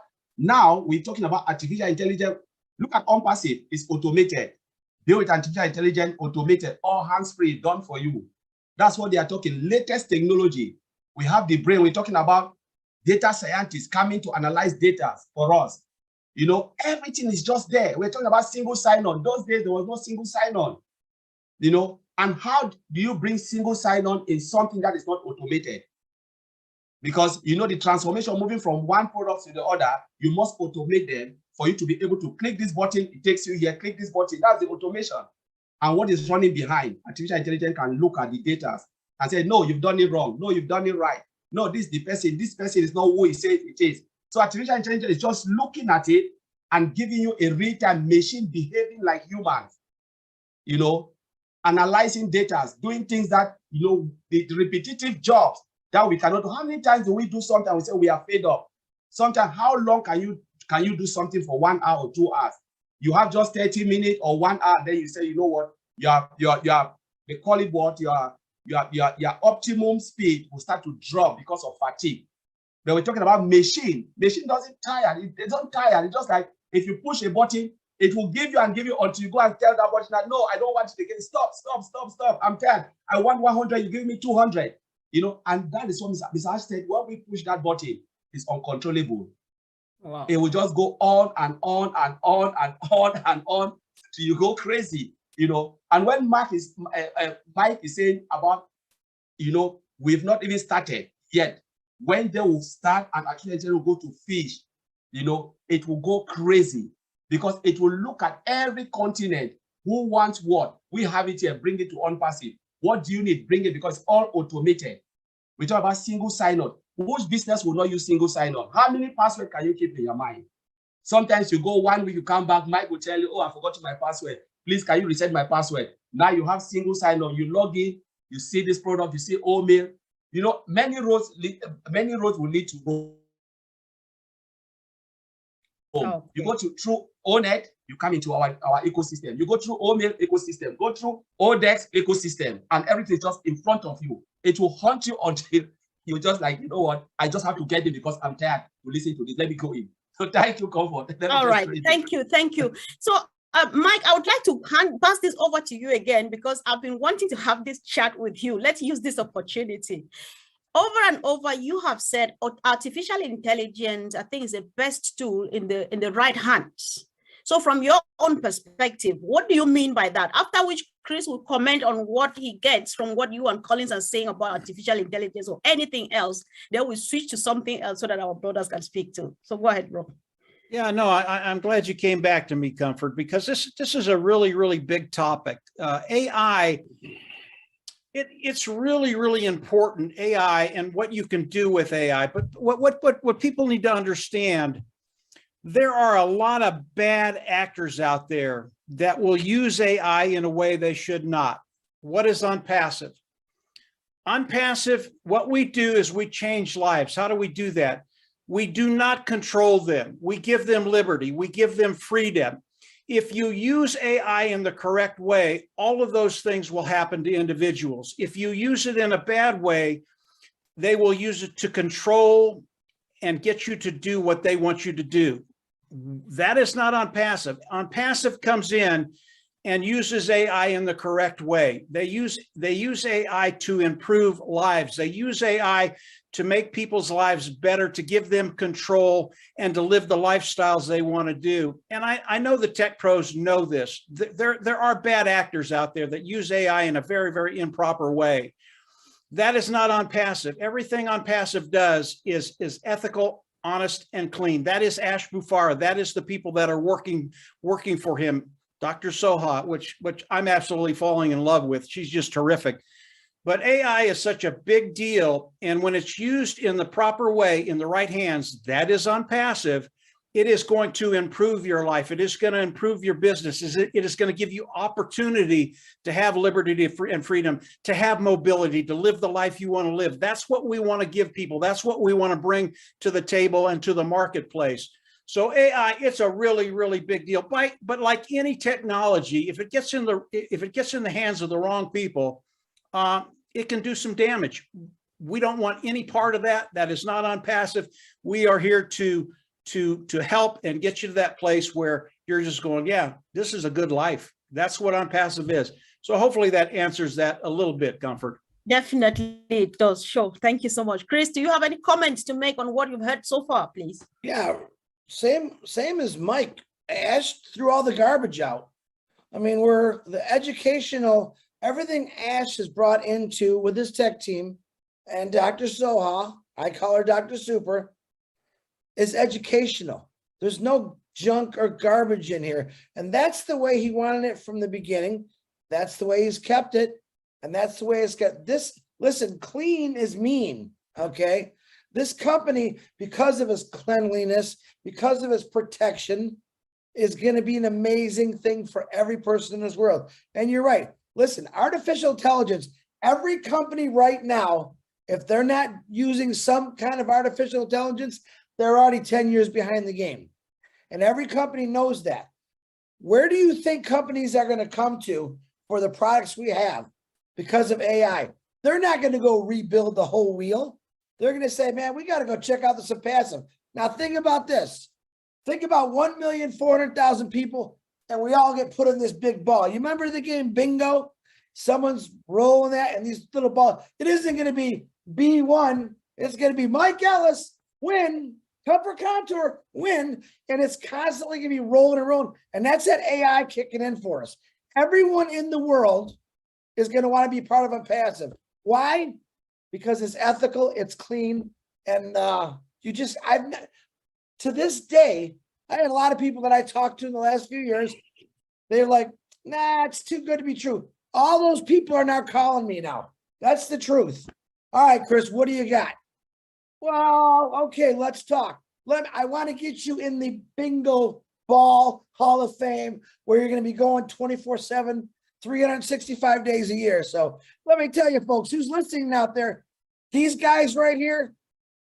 artificial intelligence. Look at OnPassive, it's automated. Build with artificial intelligence, automated, all hands-free, done for you. That's what they are talking, latest technology. We have the brain, we're talking about data scientists coming to analyze data for us. You know, everything is just there. We're talking about single sign-on. Those days, there was no single sign-on. You know, and how do you bring single sign-on in something that is not automated? Because, you know, the transformation moving from one product to the other, you must automate them for you to be able to click this button, it takes you here, click this button. That's the automation. And what is running behind? Artificial intelligence can look at the data and say, no, you've done it wrong. No, you've done it right. No, this person is not who he says it is. So artificial intelligence is just looking at it and giving you a real-time machine behaving like humans, you know, analyzing data, doing things that, you know, the repetitive jobs that we cannot do. How many times do we do something and we say we are fed up? Sometimes, how long can you do something for 1 hour or 2 hours? You have just 30 minutes or 1 hour, then you say, you know what, they call it what, your optimum speed will start to drop because of fatigue. But we're talking about machine. Machine doesn't tire. It doesn't tire. It's just like if you push a button, it will give you and give you until you go and tell that button that, no, I don't want it again. Stop. I'm tired. I want 100. You give me 200. You know, and that is what Mr. Ash said. When we push that button, it's uncontrollable. Wow. It will just go on and on and on and on and on till you go crazy. You know, and when Mike is saying about, you know, we've not even started yet. When they will start and actually will go to fish, you know, it will go crazy because it will look at every continent Who wants what? We have it here. Bring it to OnPassive. What do you need? Bring it, because it's all automated. We talk about single sign-on. Whose business will not use single sign-on? How many passwords can you keep in your mind? Sometimes you go 1 week, you come back, Mike will tell you, oh, I forgot my password. Please, can you reset my password? Now you have single sign-on. You log in, you see this product, you see mail. You know, many roads will lead to go. Okay. You go through O-Net, you come into our ecosystem. You go through O-Mail ecosystem, go through O-Dex ecosystem, and everything is just in front of you. It will haunt you until you're just like, you know what? I just have to get it because I'm tired to listen to this. Let me go in. So thank you, Comfort. All right. Thank you. Thank you. So, Mike, I would like to pass this over to you again, because I've been wanting to have this chat with you. Let's use this opportunity. Over and over, you have said artificial intelligence, I think, is the best tool in the right hands. So from your own perspective, what do you mean by that? After which Chris will comment on what he gets from what you and Collins are saying about artificial intelligence or anything else. Then we switch to something else so that our brothers can speak too. So go ahead, bro. Yeah, no, I'm glad you came back to me, Comfort, because this is a really, really big topic. AI, it's really, really important, AI, and what you can do with AI. But what people need to understand, there are a lot of bad actors out there that will use AI in a way they should not. What is OnPassive? OnPassive, what we do is we change lives. How do we do that? We do not control them. We give them liberty. We give them freedom. If you use AI in the correct way, all of those things will happen to individuals. If you use it in a bad way, they will use it to control and get you to do what they want you to do. That is not OnPassive. OnPassive comes in and uses AI in the correct way. They use AI to improve lives. They use AI to make people's lives better, to give them control and to live the lifestyles they want to do. And I know the tech pros know this. There are bad actors out there that use AI in a very, very improper way. That is not OnPassive. Everything OnPassive does is ethical, honest, and clean. That is Ash Bufara. That is the people that are working for him. Dr. Soha, which I'm absolutely falling in love with. She's just terrific. But AI is such a big deal. And when it's used in the proper way, in the right hands, that is OnPassive. It is going to improve your life. It is going to improve your business. It is going to give you opportunity to have liberty and freedom, to have mobility, to live the life you want to live. That's what we want to give people. That's what we want to bring to the table and to the marketplace. So AI, it's a really, really big deal. But like any technology, if it gets in the hands of the wrong people, it can do some damage. We don't want any part of that. That is not OnPassive. We are here to help and get you to that place where you're just going, yeah, this is a good life. That's what OnPassive is. So hopefully that answers that a little bit, Comfort. Definitely it does. Sure. Thank you so much. Chris, do you have any comments to make on what you've heard so far, please? Yeah, same as Mike. Ash threw all the garbage out. I mean, we're the educational, everything Ash has brought into with his tech team and Dr. Soha, I call her Dr. Super, is educational. There's no junk or garbage in here. And that's the way he wanted it from the beginning. That's the way he's kept it. And that's the way it's got this. Listen, clean is mean, okay? This company, because of his cleanliness, because of his protection, is going to be an amazing thing for every person in this world. And you're right. Listen, artificial intelligence, every company right now, if they're not using some kind of artificial intelligence, they're already 10 years behind the game. And every company knows that. Where do you think companies are going to come to for the products we have because of AI? They're not going to go rebuild the whole wheel. They're going to say, man, we got to go check out this OnPassive. Now think about this. Think about 1,400,000 people and we all get put in this big ball. You remember the game Bingo? Someone's rolling that and these little balls. It isn't going to be B1. It's going to be Mike Ellis, win, Comfort Contour, win. And it's constantly going to be rolling and rolling. And that's that AI kicking in for us. Everyone in the world is going to want to be part of OnPassive. Why? Because it's ethical, it's clean. And to this day, I had a lot of people that I talked to in the last few years. They're like, Nah, it's too good to be true. All those people are now calling me now. That's the truth. All right, Chris, what do you got? Well, okay, let's talk. I want to get you in the Bingo Ball Hall of Fame, where you're going to be going 24/7, 365 days a year. So let me tell you, folks, who's listening out there, these guys right here,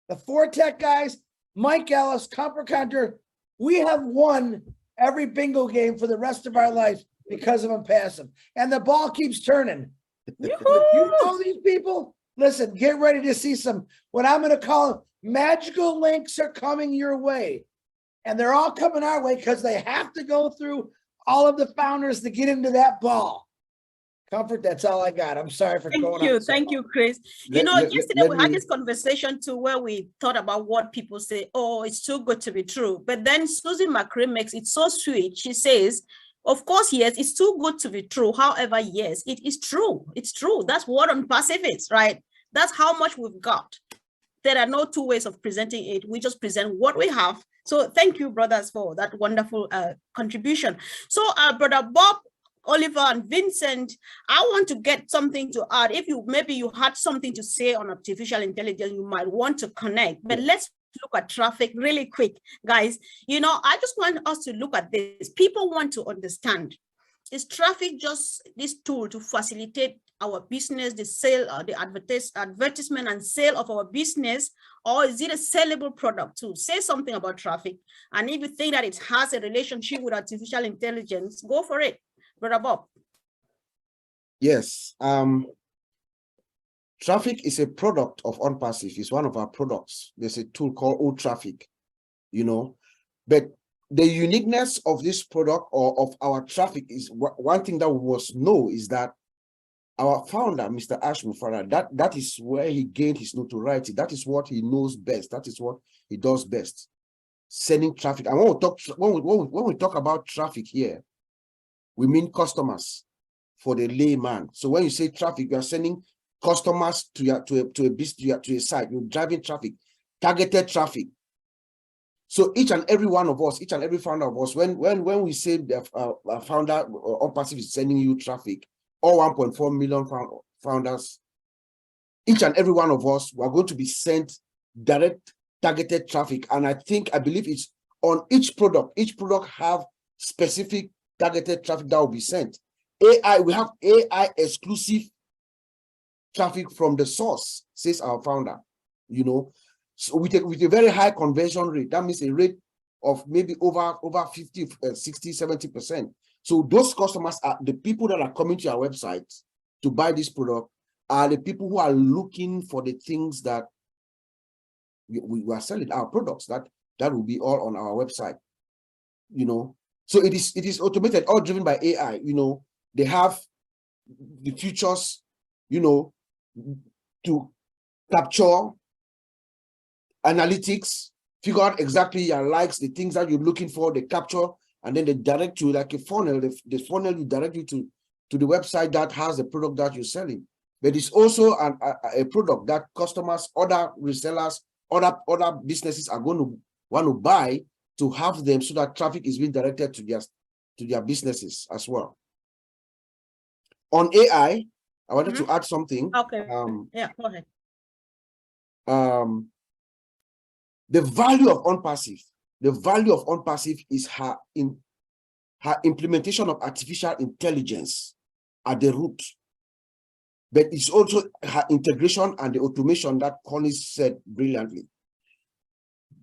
the 4Tech guys, Mike Ellis, Comfort Counter, we have won every bingo game for the rest of our life because of OnPassive. And the ball keeps turning. You know these people? Listen, get ready to see some, what I'm going to call magical links are coming your way. And they're all coming our way because they have to go through all of the founders to get into that ball. Comfort, that's all I got. I'm sorry for going on. Thank you, Chris. Yesterday we had this conversation too, where we thought about what people say, oh, it's too good to be true. But then Susie McCray makes it so sweet. She says, of course, yes, it's too good to be true. However, yes, it is true. It's true. That's what OnPassive is, right? That's how much we've got. There are no two ways of presenting it. We just present what we have. So thank you, brothers, for that wonderful contribution. So Brother Bob, Oliver, and Vincent, I want to get something to add. If maybe you had something to say on artificial intelligence, you might want to connect. But let's look at traffic really quick, guys. I just want us to look at this. People want to understand, is traffic just this tool to facilitate our business, the sale, the advertisement and sale of our business, or is it a sellable product too? Say something about traffic. And if you think that it has a relationship with artificial intelligence, go for it. Brother Bob. Yes. Traffic is a product of OnPassive. It's one of our products. There's a tool called O-Traffic, but the uniqueness of this product or of our traffic is one thing that we must know is that our founder, Mr. Ash Mufarah, that is where he gained his notoriety. That is what he knows best. That is what he does best, sending traffic. And when we talk about traffic here, we mean customers for the layman. So when you say traffic, you are sending customers to a site. You're driving traffic, targeted traffic. So each and every one of us, each and every founder of us, when we say the founder OnPassive is sending you traffic, all 1.4 million founders, each and every one of us, we are going to be sent direct targeted traffic. And I believe it's on each product. Each product have specific targeted traffic that will be sent. AI, we have AI exclusive traffic from the source, says our founder, So with a very high conversion rate, that means a rate of maybe over 50, 60, 70%. So those customers are the people that are coming to our website to buy this product, are the people who are looking for the things that we are selling, our products, that will be all on our website, So it is automated, all driven by AI, They have the features, to capture analytics, figure out exactly your likes, the things that you're looking for, they capture, and then they direct you like a funnel. The funnel will direct you to the website that has the product that you're selling. But it's also a product that customers, other resellers, other businesses are going to want to buy to have them, so that traffic is being directed to their businesses as well. On AI, I wanted to add something. Okay. Yeah, go ahead. The value of OnPassive is her implementation of artificial intelligence at the root, but it's also her integration and the automation that Collins said brilliantly.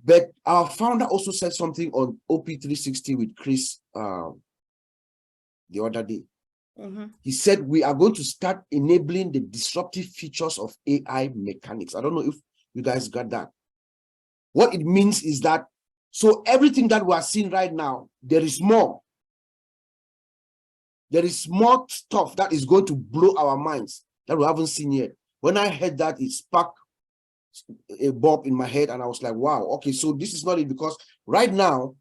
But our founder also said something on OP360 with Chris the other day. He said, we are going to start enabling the disruptive features of AI mechanics. I don't know if you guys got that. What it means is that, so everything that we are seeing right now, there is more. There is more stuff that is going to blow our minds that we haven't seen yet. When I heard that, it sparked a bulb in my head, and I was like, wow, okay, so this is not it, because right now,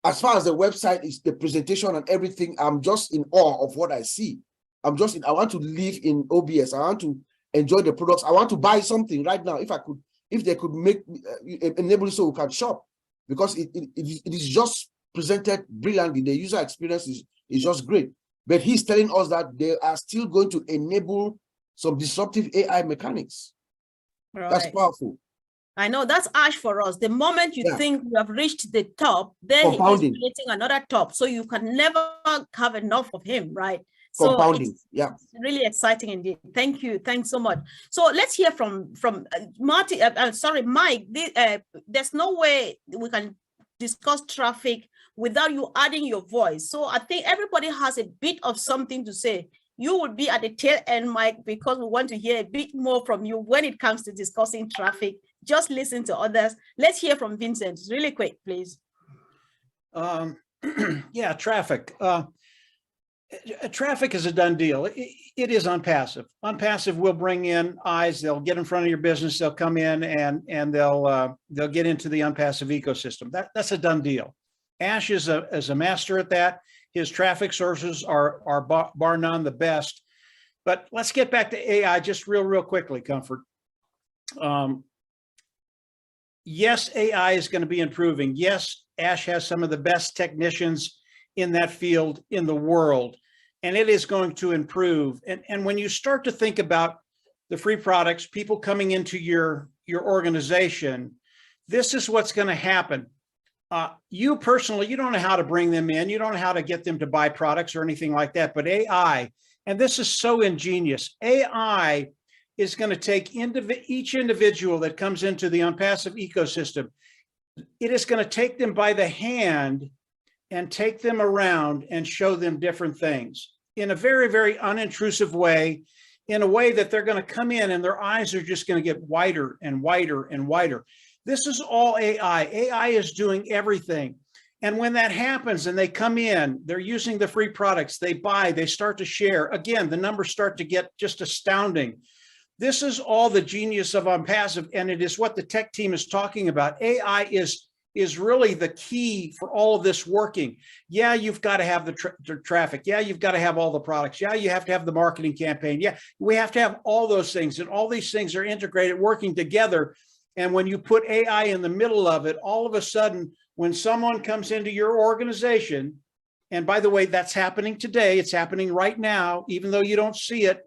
as far as the website is, the presentation and everything, I'm just in awe of what I see. I want to live in OBS. I want to enjoy the products. I want to buy something right now. If they could enable it so we can shop, because it is just presented brilliantly. The user experience is just great. but he's telling us that they are still going to enable some disruptive AI mechanics. Right. That's powerful. I know that's Ash for us. The moment you think you have reached the top, then he is Compounding. creating another top. So you can never have enough of him, right? So Compounding. it's really exciting indeed. Thank you. Thanks so much. So let's hear from Marty. Mike. There's no way we can discuss traffic without you adding your voice. So I think everybody has a bit of something to say. You will be at the tail end, Mike, because we want to hear a bit more from you when it comes to discussing traffic. Just listen to others. Let's hear from Vincent really quick, please. Yeah, traffic. Traffic is a done deal. It is OnPassive. OnPassive will bring in eyes. They'll get in front of your business. They'll come in and they'll get into the OnPassive ecosystem. That's a done deal. Ash is a master at that. His traffic sources are bar none the best. But let's get back to AI just real quickly, Comfort. Yes, AI is going to be improving. Yes, Ash has some of the best technicians in that field in the world, and it is going to improve. And when you start to think about the free products, people coming into your organization, this is what's going to happen. You personally, you don't know how to bring them in. You don't know how to get them to buy products or anything like that. But AI, and this is so ingenious, AI is going to take each individual that comes into the OnPassive ecosystem. It is going to take them by the hand and take them around and show them different things in a very unintrusive way, in a way that they're going to come in and their eyes are just going to get wider and wider and wider. This is all AI. AI is doing everything. And when that happens and they come in, they're using the free products, they buy, they start to share. Again, the numbers start to get just astounding. This is all the genius of OnPassive, and it is what the tech team is talking about. AI is really the key for all of this working. Yeah, you've got to have the traffic. Yeah, you've got to have all the products. Yeah, you have to have the marketing campaign. Yeah, we have to have all those things, and all these things are integrated, working together. And when you put AI in the middle of it, all of a sudden, when someone comes into your organization, and by the way, that's happening today, it's happening right now, even though you don't see it.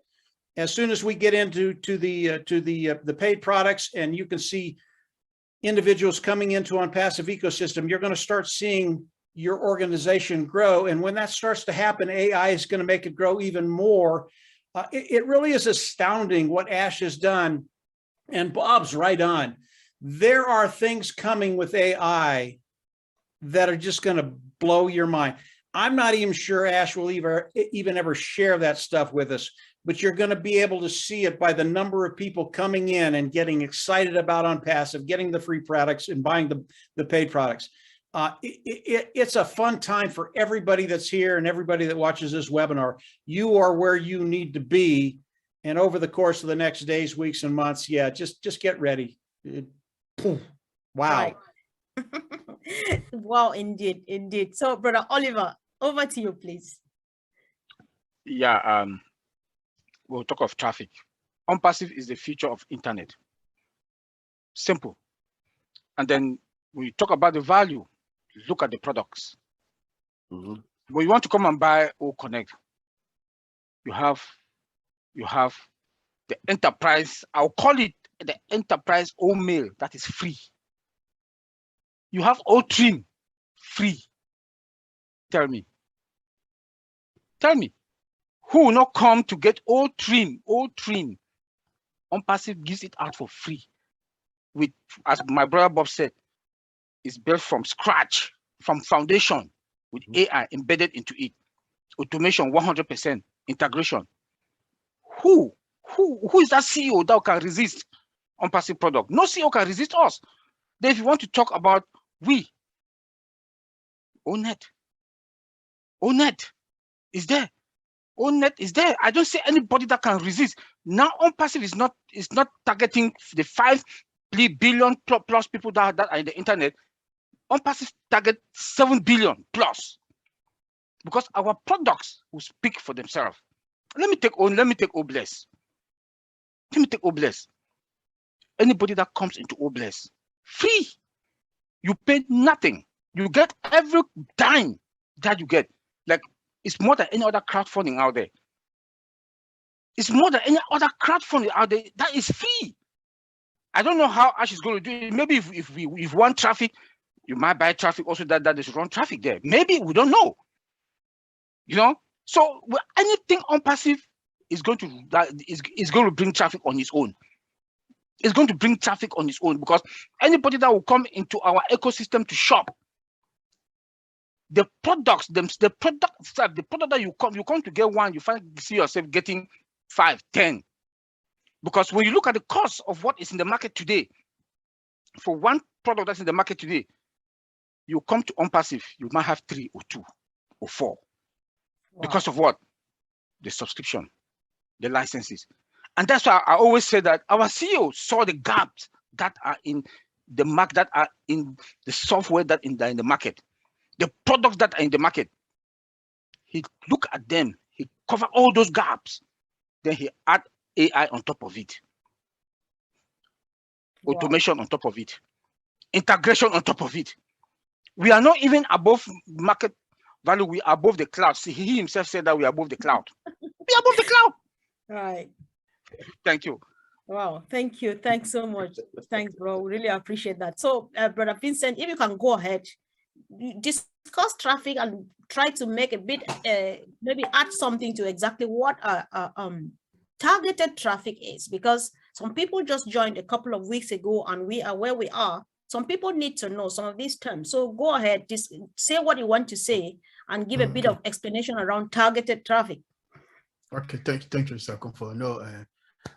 As soon as we get into the paid products, and you can see individuals coming into OnPassive ecosystem, you're going to start seeing your organization grow. And when that starts to happen, AI is going to make it grow even more. It really is astounding what Ash has done. And Bob's right on. There are things coming with AI that are just going to blow your mind. I'm not even sure Ash will even ever share that stuff with us, but you're going to be able to see it by the number of people coming in and getting excited about OnPassive, getting the free products and buying the paid products. It's a fun time for everybody that's here and everybody that watches this webinar. You are where you need to be. And over the course of the next days, weeks, and months, yeah, just get ready. Wow. Right. Wow, indeed. So, Brother Oliver, over to you, please. Yeah, we'll talk of traffic. OnPassive is the future of internet. Simple. And then we talk about the value. Look at the products. When you want to come and buy O-Connect, you have the enterprise, I'll call it the enterprise O-Mail, that is free. You have O-Trim, free. Tell me, who will not come to get O-Trim? O-Trim, OnPassive gives it out for free. With, as my brother Bob said, it's built from scratch, from foundation, with AI embedded into it. Automation, 100% integration. Who is that CEO that can resist OnPassive product? No CEO can resist us. Then if you want to talk about O-Net is there. O-Net is there. I don't see anybody that can resist. Now OnPassive is not targeting the 5 billion plus people that are in the internet. OnPassive target 7 billion plus, because our products will speak for themselves. Let me take O-Bless. Anybody that comes into O-Bless, free. You pay nothing. You get every dime that you get. Like It's more than any other crowdfunding out there. It's more than any other crowdfunding out there that is free. I don't know how Ash is going to do it. Maybe if we want traffic, you might buy traffic also that they should run traffic there. Maybe, we don't know. You know, so anything OnPassive is going to bring traffic on its own. It's going to bring traffic on its own, because anybody that will come into our ecosystem to shop, the products, the product that you come to get one, you see yourself getting 5, 10. Because when you look at the cost of what is in the market today, for one product that's in the market today, you come to OnPassive, you might have 3 or 2 or 4. Wow. Because of what? The subscription, the licenses. And that's why I always say that our CEO saw the gaps that are in the market, that are in the software that in the market, the products that are in the market. He look at them, he cover all those gaps, then he add AI on top of it, automation on top of it, integration on top of it. We are not even above market value, we are above the cloud. See, he himself said that we are above the cloud. We are above the cloud. Right. Thank you. Wow, thank you. Thanks so much. Thanks, bro. Really appreciate that. So, Brother Vincent, if you can go ahead, discuss traffic and try to make a bit, maybe add something to exactly what targeted traffic is, because some people just joined a couple of weeks ago and we are where we are. Some people need to know some of these terms. So go ahead, just say what you want to say and give a bit of explanation around targeted traffic. Okay, thank you, Mr. Comfort. No,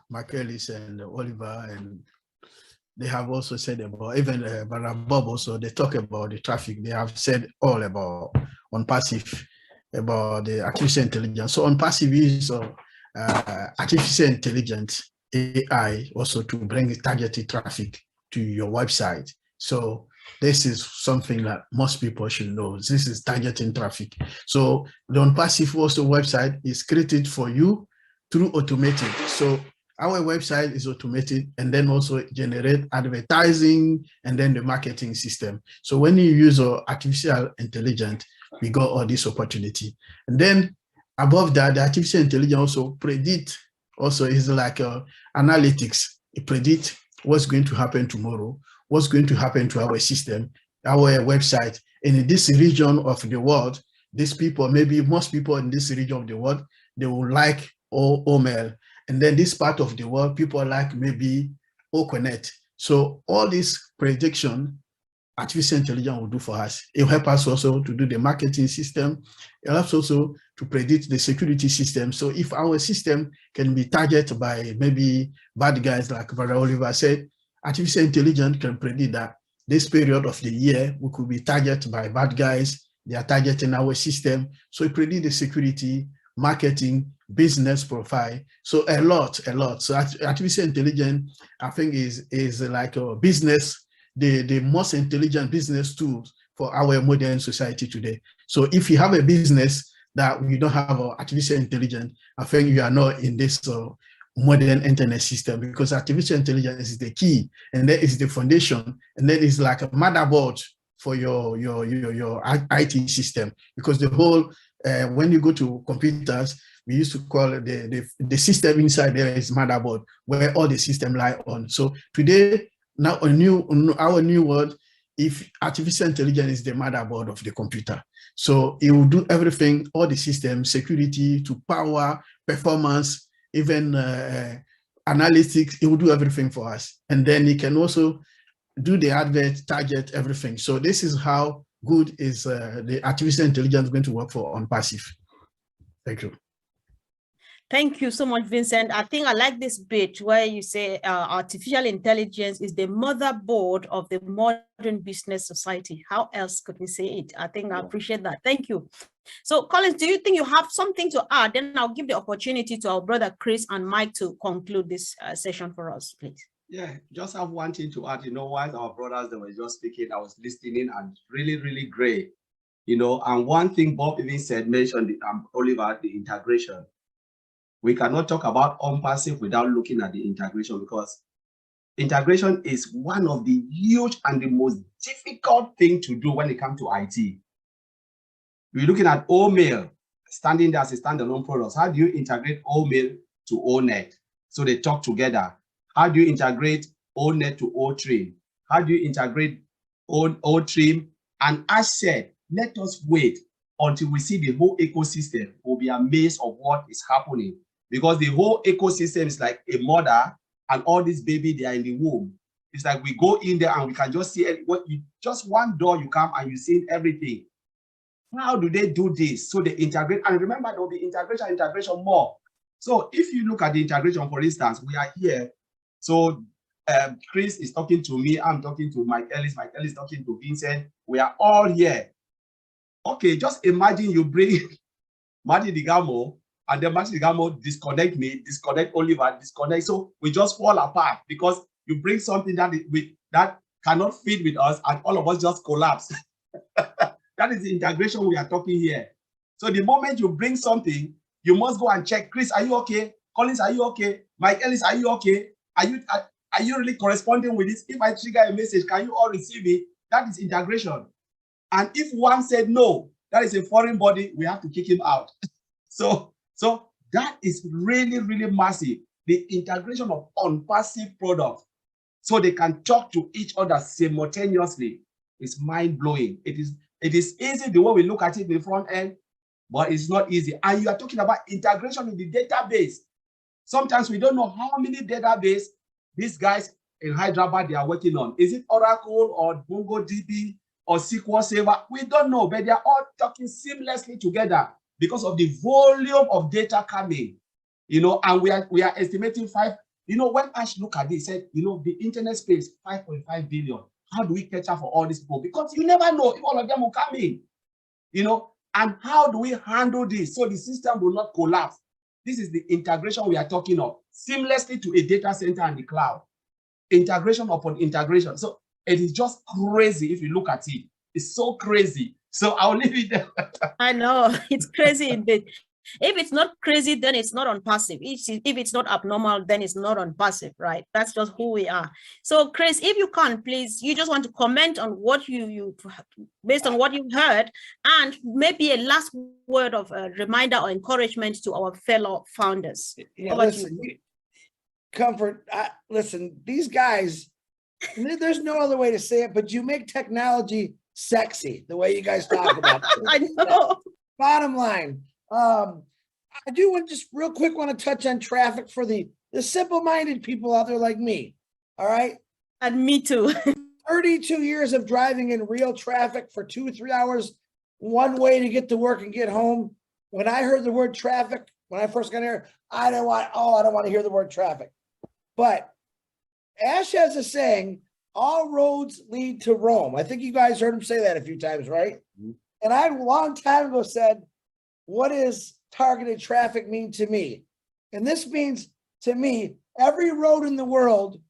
Michaelis and Oliver, and they have also said about, even Bob also, they talk about the traffic. They have said all about OnPassive, about the artificial intelligence. So OnPassive is artificial intelligence AI also to bring targeted traffic to your website. So this is something that most people should know. This is targeting traffic. So the OnPassive also website is created for you through automated. So our website is automated and then also generate advertising and then the marketing system. So when you use artificial intelligence, we got all this opportunity. And then above that, the artificial intelligence also predict, also is like analytics. It predict what's going to happen tomorrow, what's going to happen to our system, our website. And in this region of the world, these people, maybe most people in this region of the world, they will like O-Mail. And then this part of the world, people like maybe O-Connect. So all this prediction, artificial intelligence will do for us. It will help us also to do the marketing system. It helps also to predict the security system. So if our system can be targeted by maybe bad guys, like Brother Oliver said, artificial intelligence can predict that this period of the year, we could be targeted by bad guys. They are targeting our system. So it predicts the security, marketing, business profile. So a lot. So artificial intelligence, I think, is like a business, the most intelligent business tools for our modern society today. So if you have a business that we don't have artificial intelligence, I think you are not in this modern internet system, because artificial intelligence is the key, and that is the foundation, and that is like a motherboard for your IT system. Because the whole when you go to computers, we used to call it the system inside there is motherboard, where all the system lie on. So today, now our new world, if artificial intelligence is the motherboard of the computer, so it will do everything, all the systems, security to power, performance, even analytics. It will do everything for us, and then it can also do the advert, target, everything. So this is how good is the artificial intelligence going to work for OnPassive. Thank you. Thank you so much, Vincent. I think I like this bit where you say artificial intelligence is the motherboard of the modern business society. How else could we say it? I think I appreciate that. Thank you. So Collins, do you think you have something to add? Then I'll give the opportunity to our brother Chris and Mike to conclude this session for us, please. Yeah, just have one thing to add. You know, while our brothers, they were just speaking, I was listening, and really, really great. You know, and one thing Bob even mentioned, Oliver, the integration. We cannot talk about OnPassive without looking at the integration, because integration is one of the huge and the most difficult thing to do when it comes to IT. We're looking at O-Mail. standing there as a standalone product. How do you integrate O-Mail to O-Net so they talk together? How do you integrate O-Net to O-Trim? How do you integrate O-Trim? And as said, let us wait until we see the whole ecosystem. We'll be amazed of what is happening, because the whole ecosystem is like a mother and all these baby, they are in the womb. It's like we go in there and we can just see what you just one door you come and you see everything. How do they do this? So they integrate, and remember there will be integration more. So if you look at the integration, for instance, we are here. So Chris is talking to me, I'm talking to Mike Ellis is talking to Vincent. We are all here. Okay, just imagine you bring Marty Digamo, and then Marty Digamo disconnect me, disconnect Oliver, disconnect. So we just fall apart because you bring something that cannot fit with us, and all of us just collapse. That is the integration we are talking here. So the moment you bring something, you must go and check. Chris, are you okay? Collins, are you okay? Mike Ellis, are you okay? Are you really corresponding with this? If I trigger a message, can you all receive it? That is integration. And if one said no, that is a foreign body, we have to kick him out. So that is really, really massive. The integration of OnPassive products so they can talk to each other simultaneously is mind-blowing. It is easy the way we look at it in the front end, but it's not easy. And you are talking about integration in the database. Sometimes we don't know how many database these guys in Hyderabad they are working on. Is it Oracle or MongoDB or SQL Server? We don't know, but they are all talking seamlessly together because of the volume of data coming. And we are estimating when Ash looked at this, he said, the internet space, 5.5 billion. How do we catch up for all these people? Because you never know if all of them will come in, and how do we handle this so the system will not collapse? This is the integration we are talking of, seamlessly to a data center and the cloud. Integration upon integration. So it is just crazy if you look at it. It's so crazy. So I'll leave it there. I know, it's crazy indeed. If it's not crazy, then it's not OnPassive. If it's not abnormal, then it's not OnPassive, right? That's just who we are. So Chris, if you can, please, you just want to comment on what you based on what you heard, and maybe a last word of reminder or encouragement to our fellow founders. Yeah, listen, comfort. Listen, these guys, there's no other way to say it, but you make technology sexy the way you guys talk about it. I know. Bottom line. I do want just real quick want to touch on traffic for the simple-minded people out there like me. All right. And me too. 32 years of driving in real traffic for 2 or 3 hours, one way to get to work and get home. When I heard the word traffic, when I first got here, I don't want to hear the word traffic. But Ash has a saying, all roads lead to Rome. I think you guys heard him say that a few times, right? Mm-hmm. And I a long time ago said, what does targeted traffic mean to me? And this means to me, every road in the world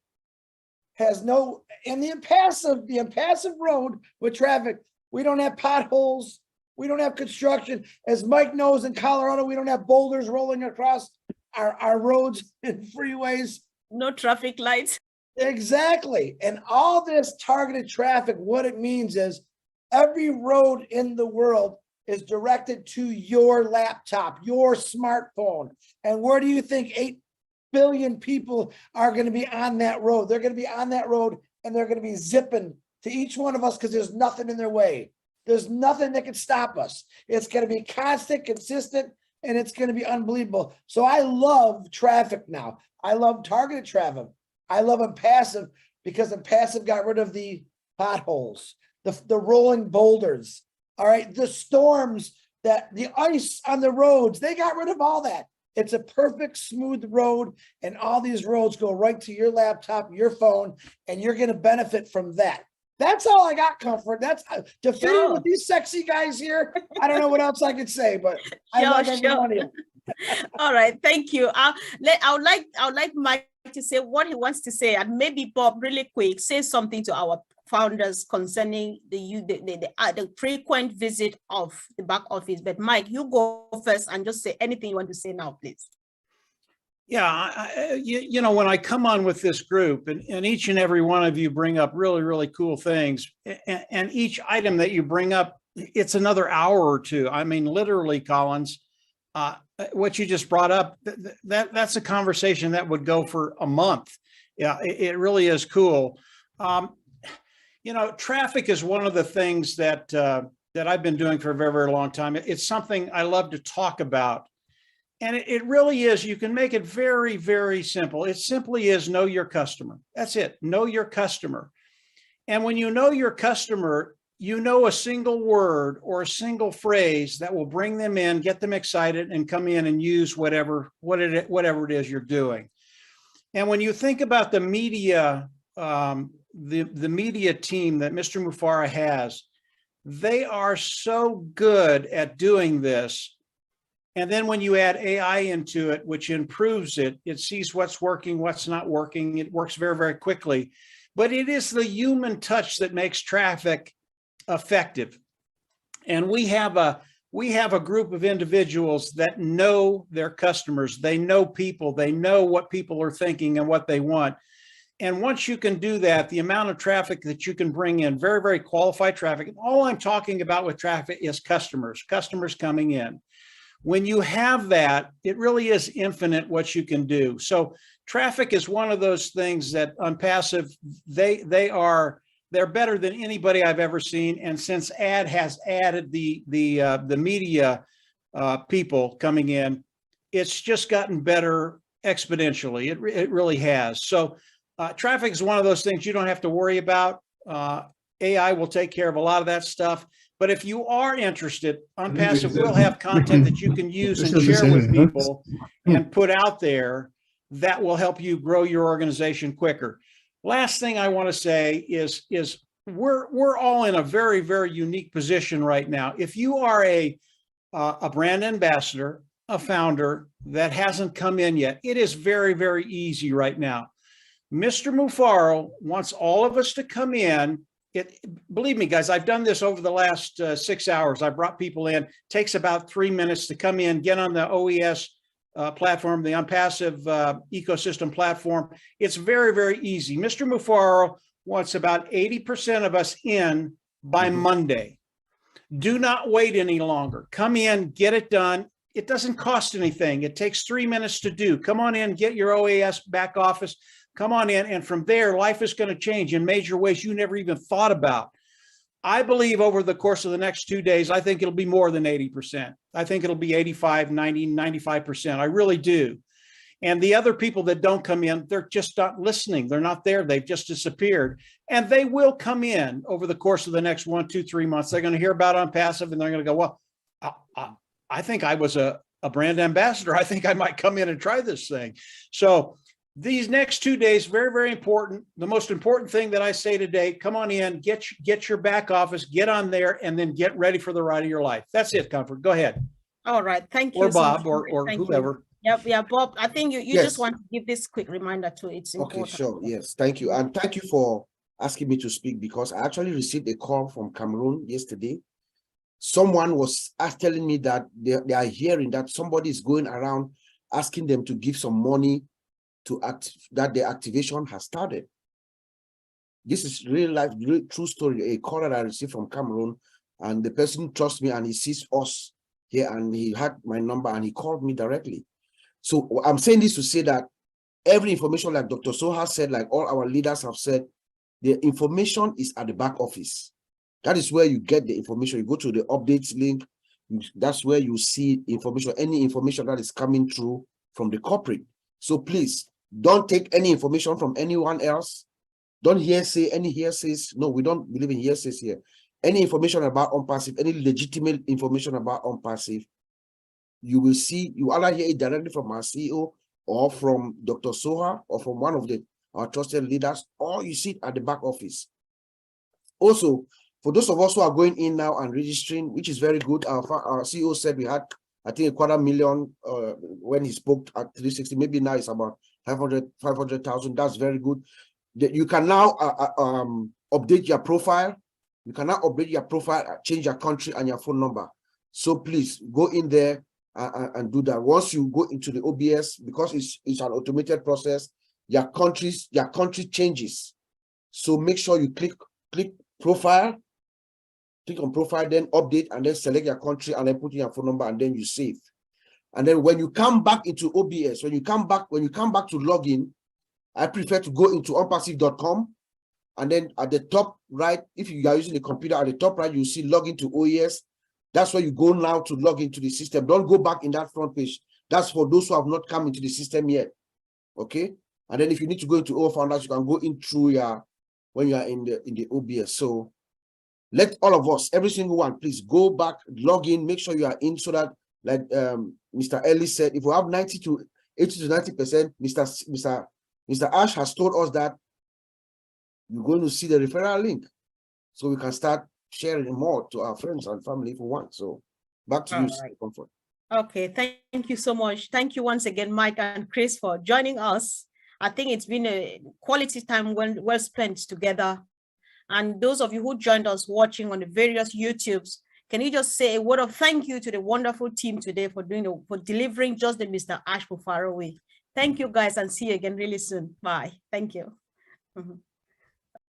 has no, and the impassive road with traffic, we don't have potholes, we don't have construction. As Mike knows, in Colorado, we don't have boulders rolling across our roads and freeways. No traffic lights. Exactly. And all this targeted traffic, what it means is every road in the world is directed to your laptop, your smartphone. And where do you think 8 billion people are going to be on that road? They're going to be on that road and they're going to be zipping to each one of us because there's nothing in their way. There's nothing that can stop us. It's going to be constant, consistent, and it's going to be unbelievable. So I love traffic now. I love targeted traffic. I love OnPassive because OnPassive got rid of the potholes, the rolling boulders. All right, the storms, the ice on the roads, they got rid of all that. It's a perfect smooth road, and all these roads go right to your laptop, your phone, and you're going to benefit from that. That's all I got, Comfort. That's to fit in with these sexy guys here. I don't know what else I could say, but I love every one of you. All right, thank you. I would like Mike to say what he wants to say, and maybe Bob, really quick, say something to our founders concerning the frequent visit of the back office. But Mike, you go first and just say anything you want to say now, please. Yeah, when I come on with this group, and each and every one of you bring up really, really cool things, and each item that you bring up, it's another hour or two. I mean, literally, Collins, what you just brought up, that's a conversation that would go for a month. Yeah, it really is cool. You know, traffic is one of the things that that I've been doing for a very, very long time. It's something I love to talk about. And it really is, you can make it very, very simple. It simply is know your customer. That's it, know your customer. And when you know your customer, you know a single word or a single phrase that will bring them in, get them excited, and come in and use whatever it is you're doing. And when you think about the media, the media team that Mr. Mufara has, they are so good at doing this. And then when you add AI into it, which improves it, it sees what's working, what's not working. It works very, very quickly. But it is the human touch that makes traffic effective. And we have a group of individuals that know their customers. They know people. They know what people are thinking and what they want. And once you can do that, the amount of traffic that you can bring in, very, very qualified traffic. And all I'm talking about with traffic is customers coming in. When you have that, it really is infinite what you can do. So traffic is one of those things that OnPassive, they're better than anybody I've ever seen. And since Ad has added the media people coming in, it's just gotten better exponentially. It really has. So traffic is one of those things you don't have to worry about. AI will take care of a lot of that stuff. But if you are interested, OnPassive will have content that you can use and share with people and put out there that will help you grow your organization quicker. Last thing I want to say is we're all in a very, very unique position right now. If you are a brand ambassador, a founder that hasn't come in yet, it is very, very easy right now. Mr. Mufaro wants all of us to come in. Believe me, guys, I've done this over the last 6 hours. I brought people in. It takes about 3 minutes to come in, get on the OES platform, the OnPassive ecosystem platform. It's very, very easy. Mr. Mufaro wants about 80% of us in by Monday. Do not wait any longer. Come in, get it done. It doesn't cost anything. It takes 3 minutes to do. Come on in, get your OAS back office. Come on in, and from there, life is going to change in major ways you never even thought about. I believe over the course of the next 2 days, I think it'll be more than 80%. I think it'll be 85, 90, 95%. I really do. And the other people that don't come in, they're just not listening. They're not there. They've just disappeared. And they will come in over the course of the next 1, 2, 3 months. They're going to hear about OnPassive, and they're going to go, well, I think I was a brand ambassador. I think I might come in and try this thing. So these next 2 days, very, very important. The most important thing that I say today, come on in, get your back office, get on there, and then get ready for the ride of your life. That's it, Comfort. Go ahead. All right. Thank you. Or Bob, or whoever. Yep. Yeah, Bob, I think you Yes. just want to give this quick reminder to it's important. Okay, sure. Yes, thank you. And thank you for asking me to speak, because I actually received a call from Cameroon yesterday. Someone was telling me that they are hearing that somebody is going around asking them to give some money that the activation has started. This is real life, real true story. A call that I received from Cameroon, and the person trusts me and he sees us here, and he had my number and he called me directly. So I'm saying this to say that every information, like Dr. Soha said, like all our leaders have said, the information is at the back office. That is where you get the information. You go to the updates link. That's where you see information, any information that is coming through from the corporate. So please don't take any information from anyone else. Don't hearsay any hearsays. No, we don't believe in hearsays here. Any information about OnPassive, any legitimate information about OnPassive, you will see, you either hear it directly from our CEO or from Dr. Soha or from one of our trusted leaders, or you see it at the back office. Also, for those of us who are going in now and registering, which is very good, our CEO said we had, I think, 250,000 when he spoke at 360. Maybe now it's about 500,000. That's very good. You can now update your profile. You can now update your profile, change your country and your phone number. So please go in there and do that. Once you go into the OBS, because it's an automated process, your country changes. So make sure you click profile, click on profile, then update, and then select your country, and then put in your phone number, and then you save. And then when you come back into OBS, when you come back to login, I prefer to go into onpassive.com. And then at the top right, if you are using the computer, at the top right, you see login to OES. That's where you go now to log into the system. Don't go back in that front page. That's for those who have not come into the system yet. Okay. And then if you need to go into O-Founders, you can go in through when you are in the OBS. So let all of us, every single one, please go back, log in, make sure you are in, so that, like Mr. Ellis said, if we have 80 to 90%, Mr. Ash has told us that you're going to see the referral link, so we can start sharing more to our friends and family if we want. So back to you, Right. Comfort. Okay, thank you so much. Thank you once again, Mike and Chris, for joining us. I think it's been a quality time well spent together. And those of you who joined us watching on the various YouTubes, can you just say a word of thank you to the wonderful team today for delivering just the Mr. Ash Far Away. Thank you guys, and see you again really soon. Bye. Thank you.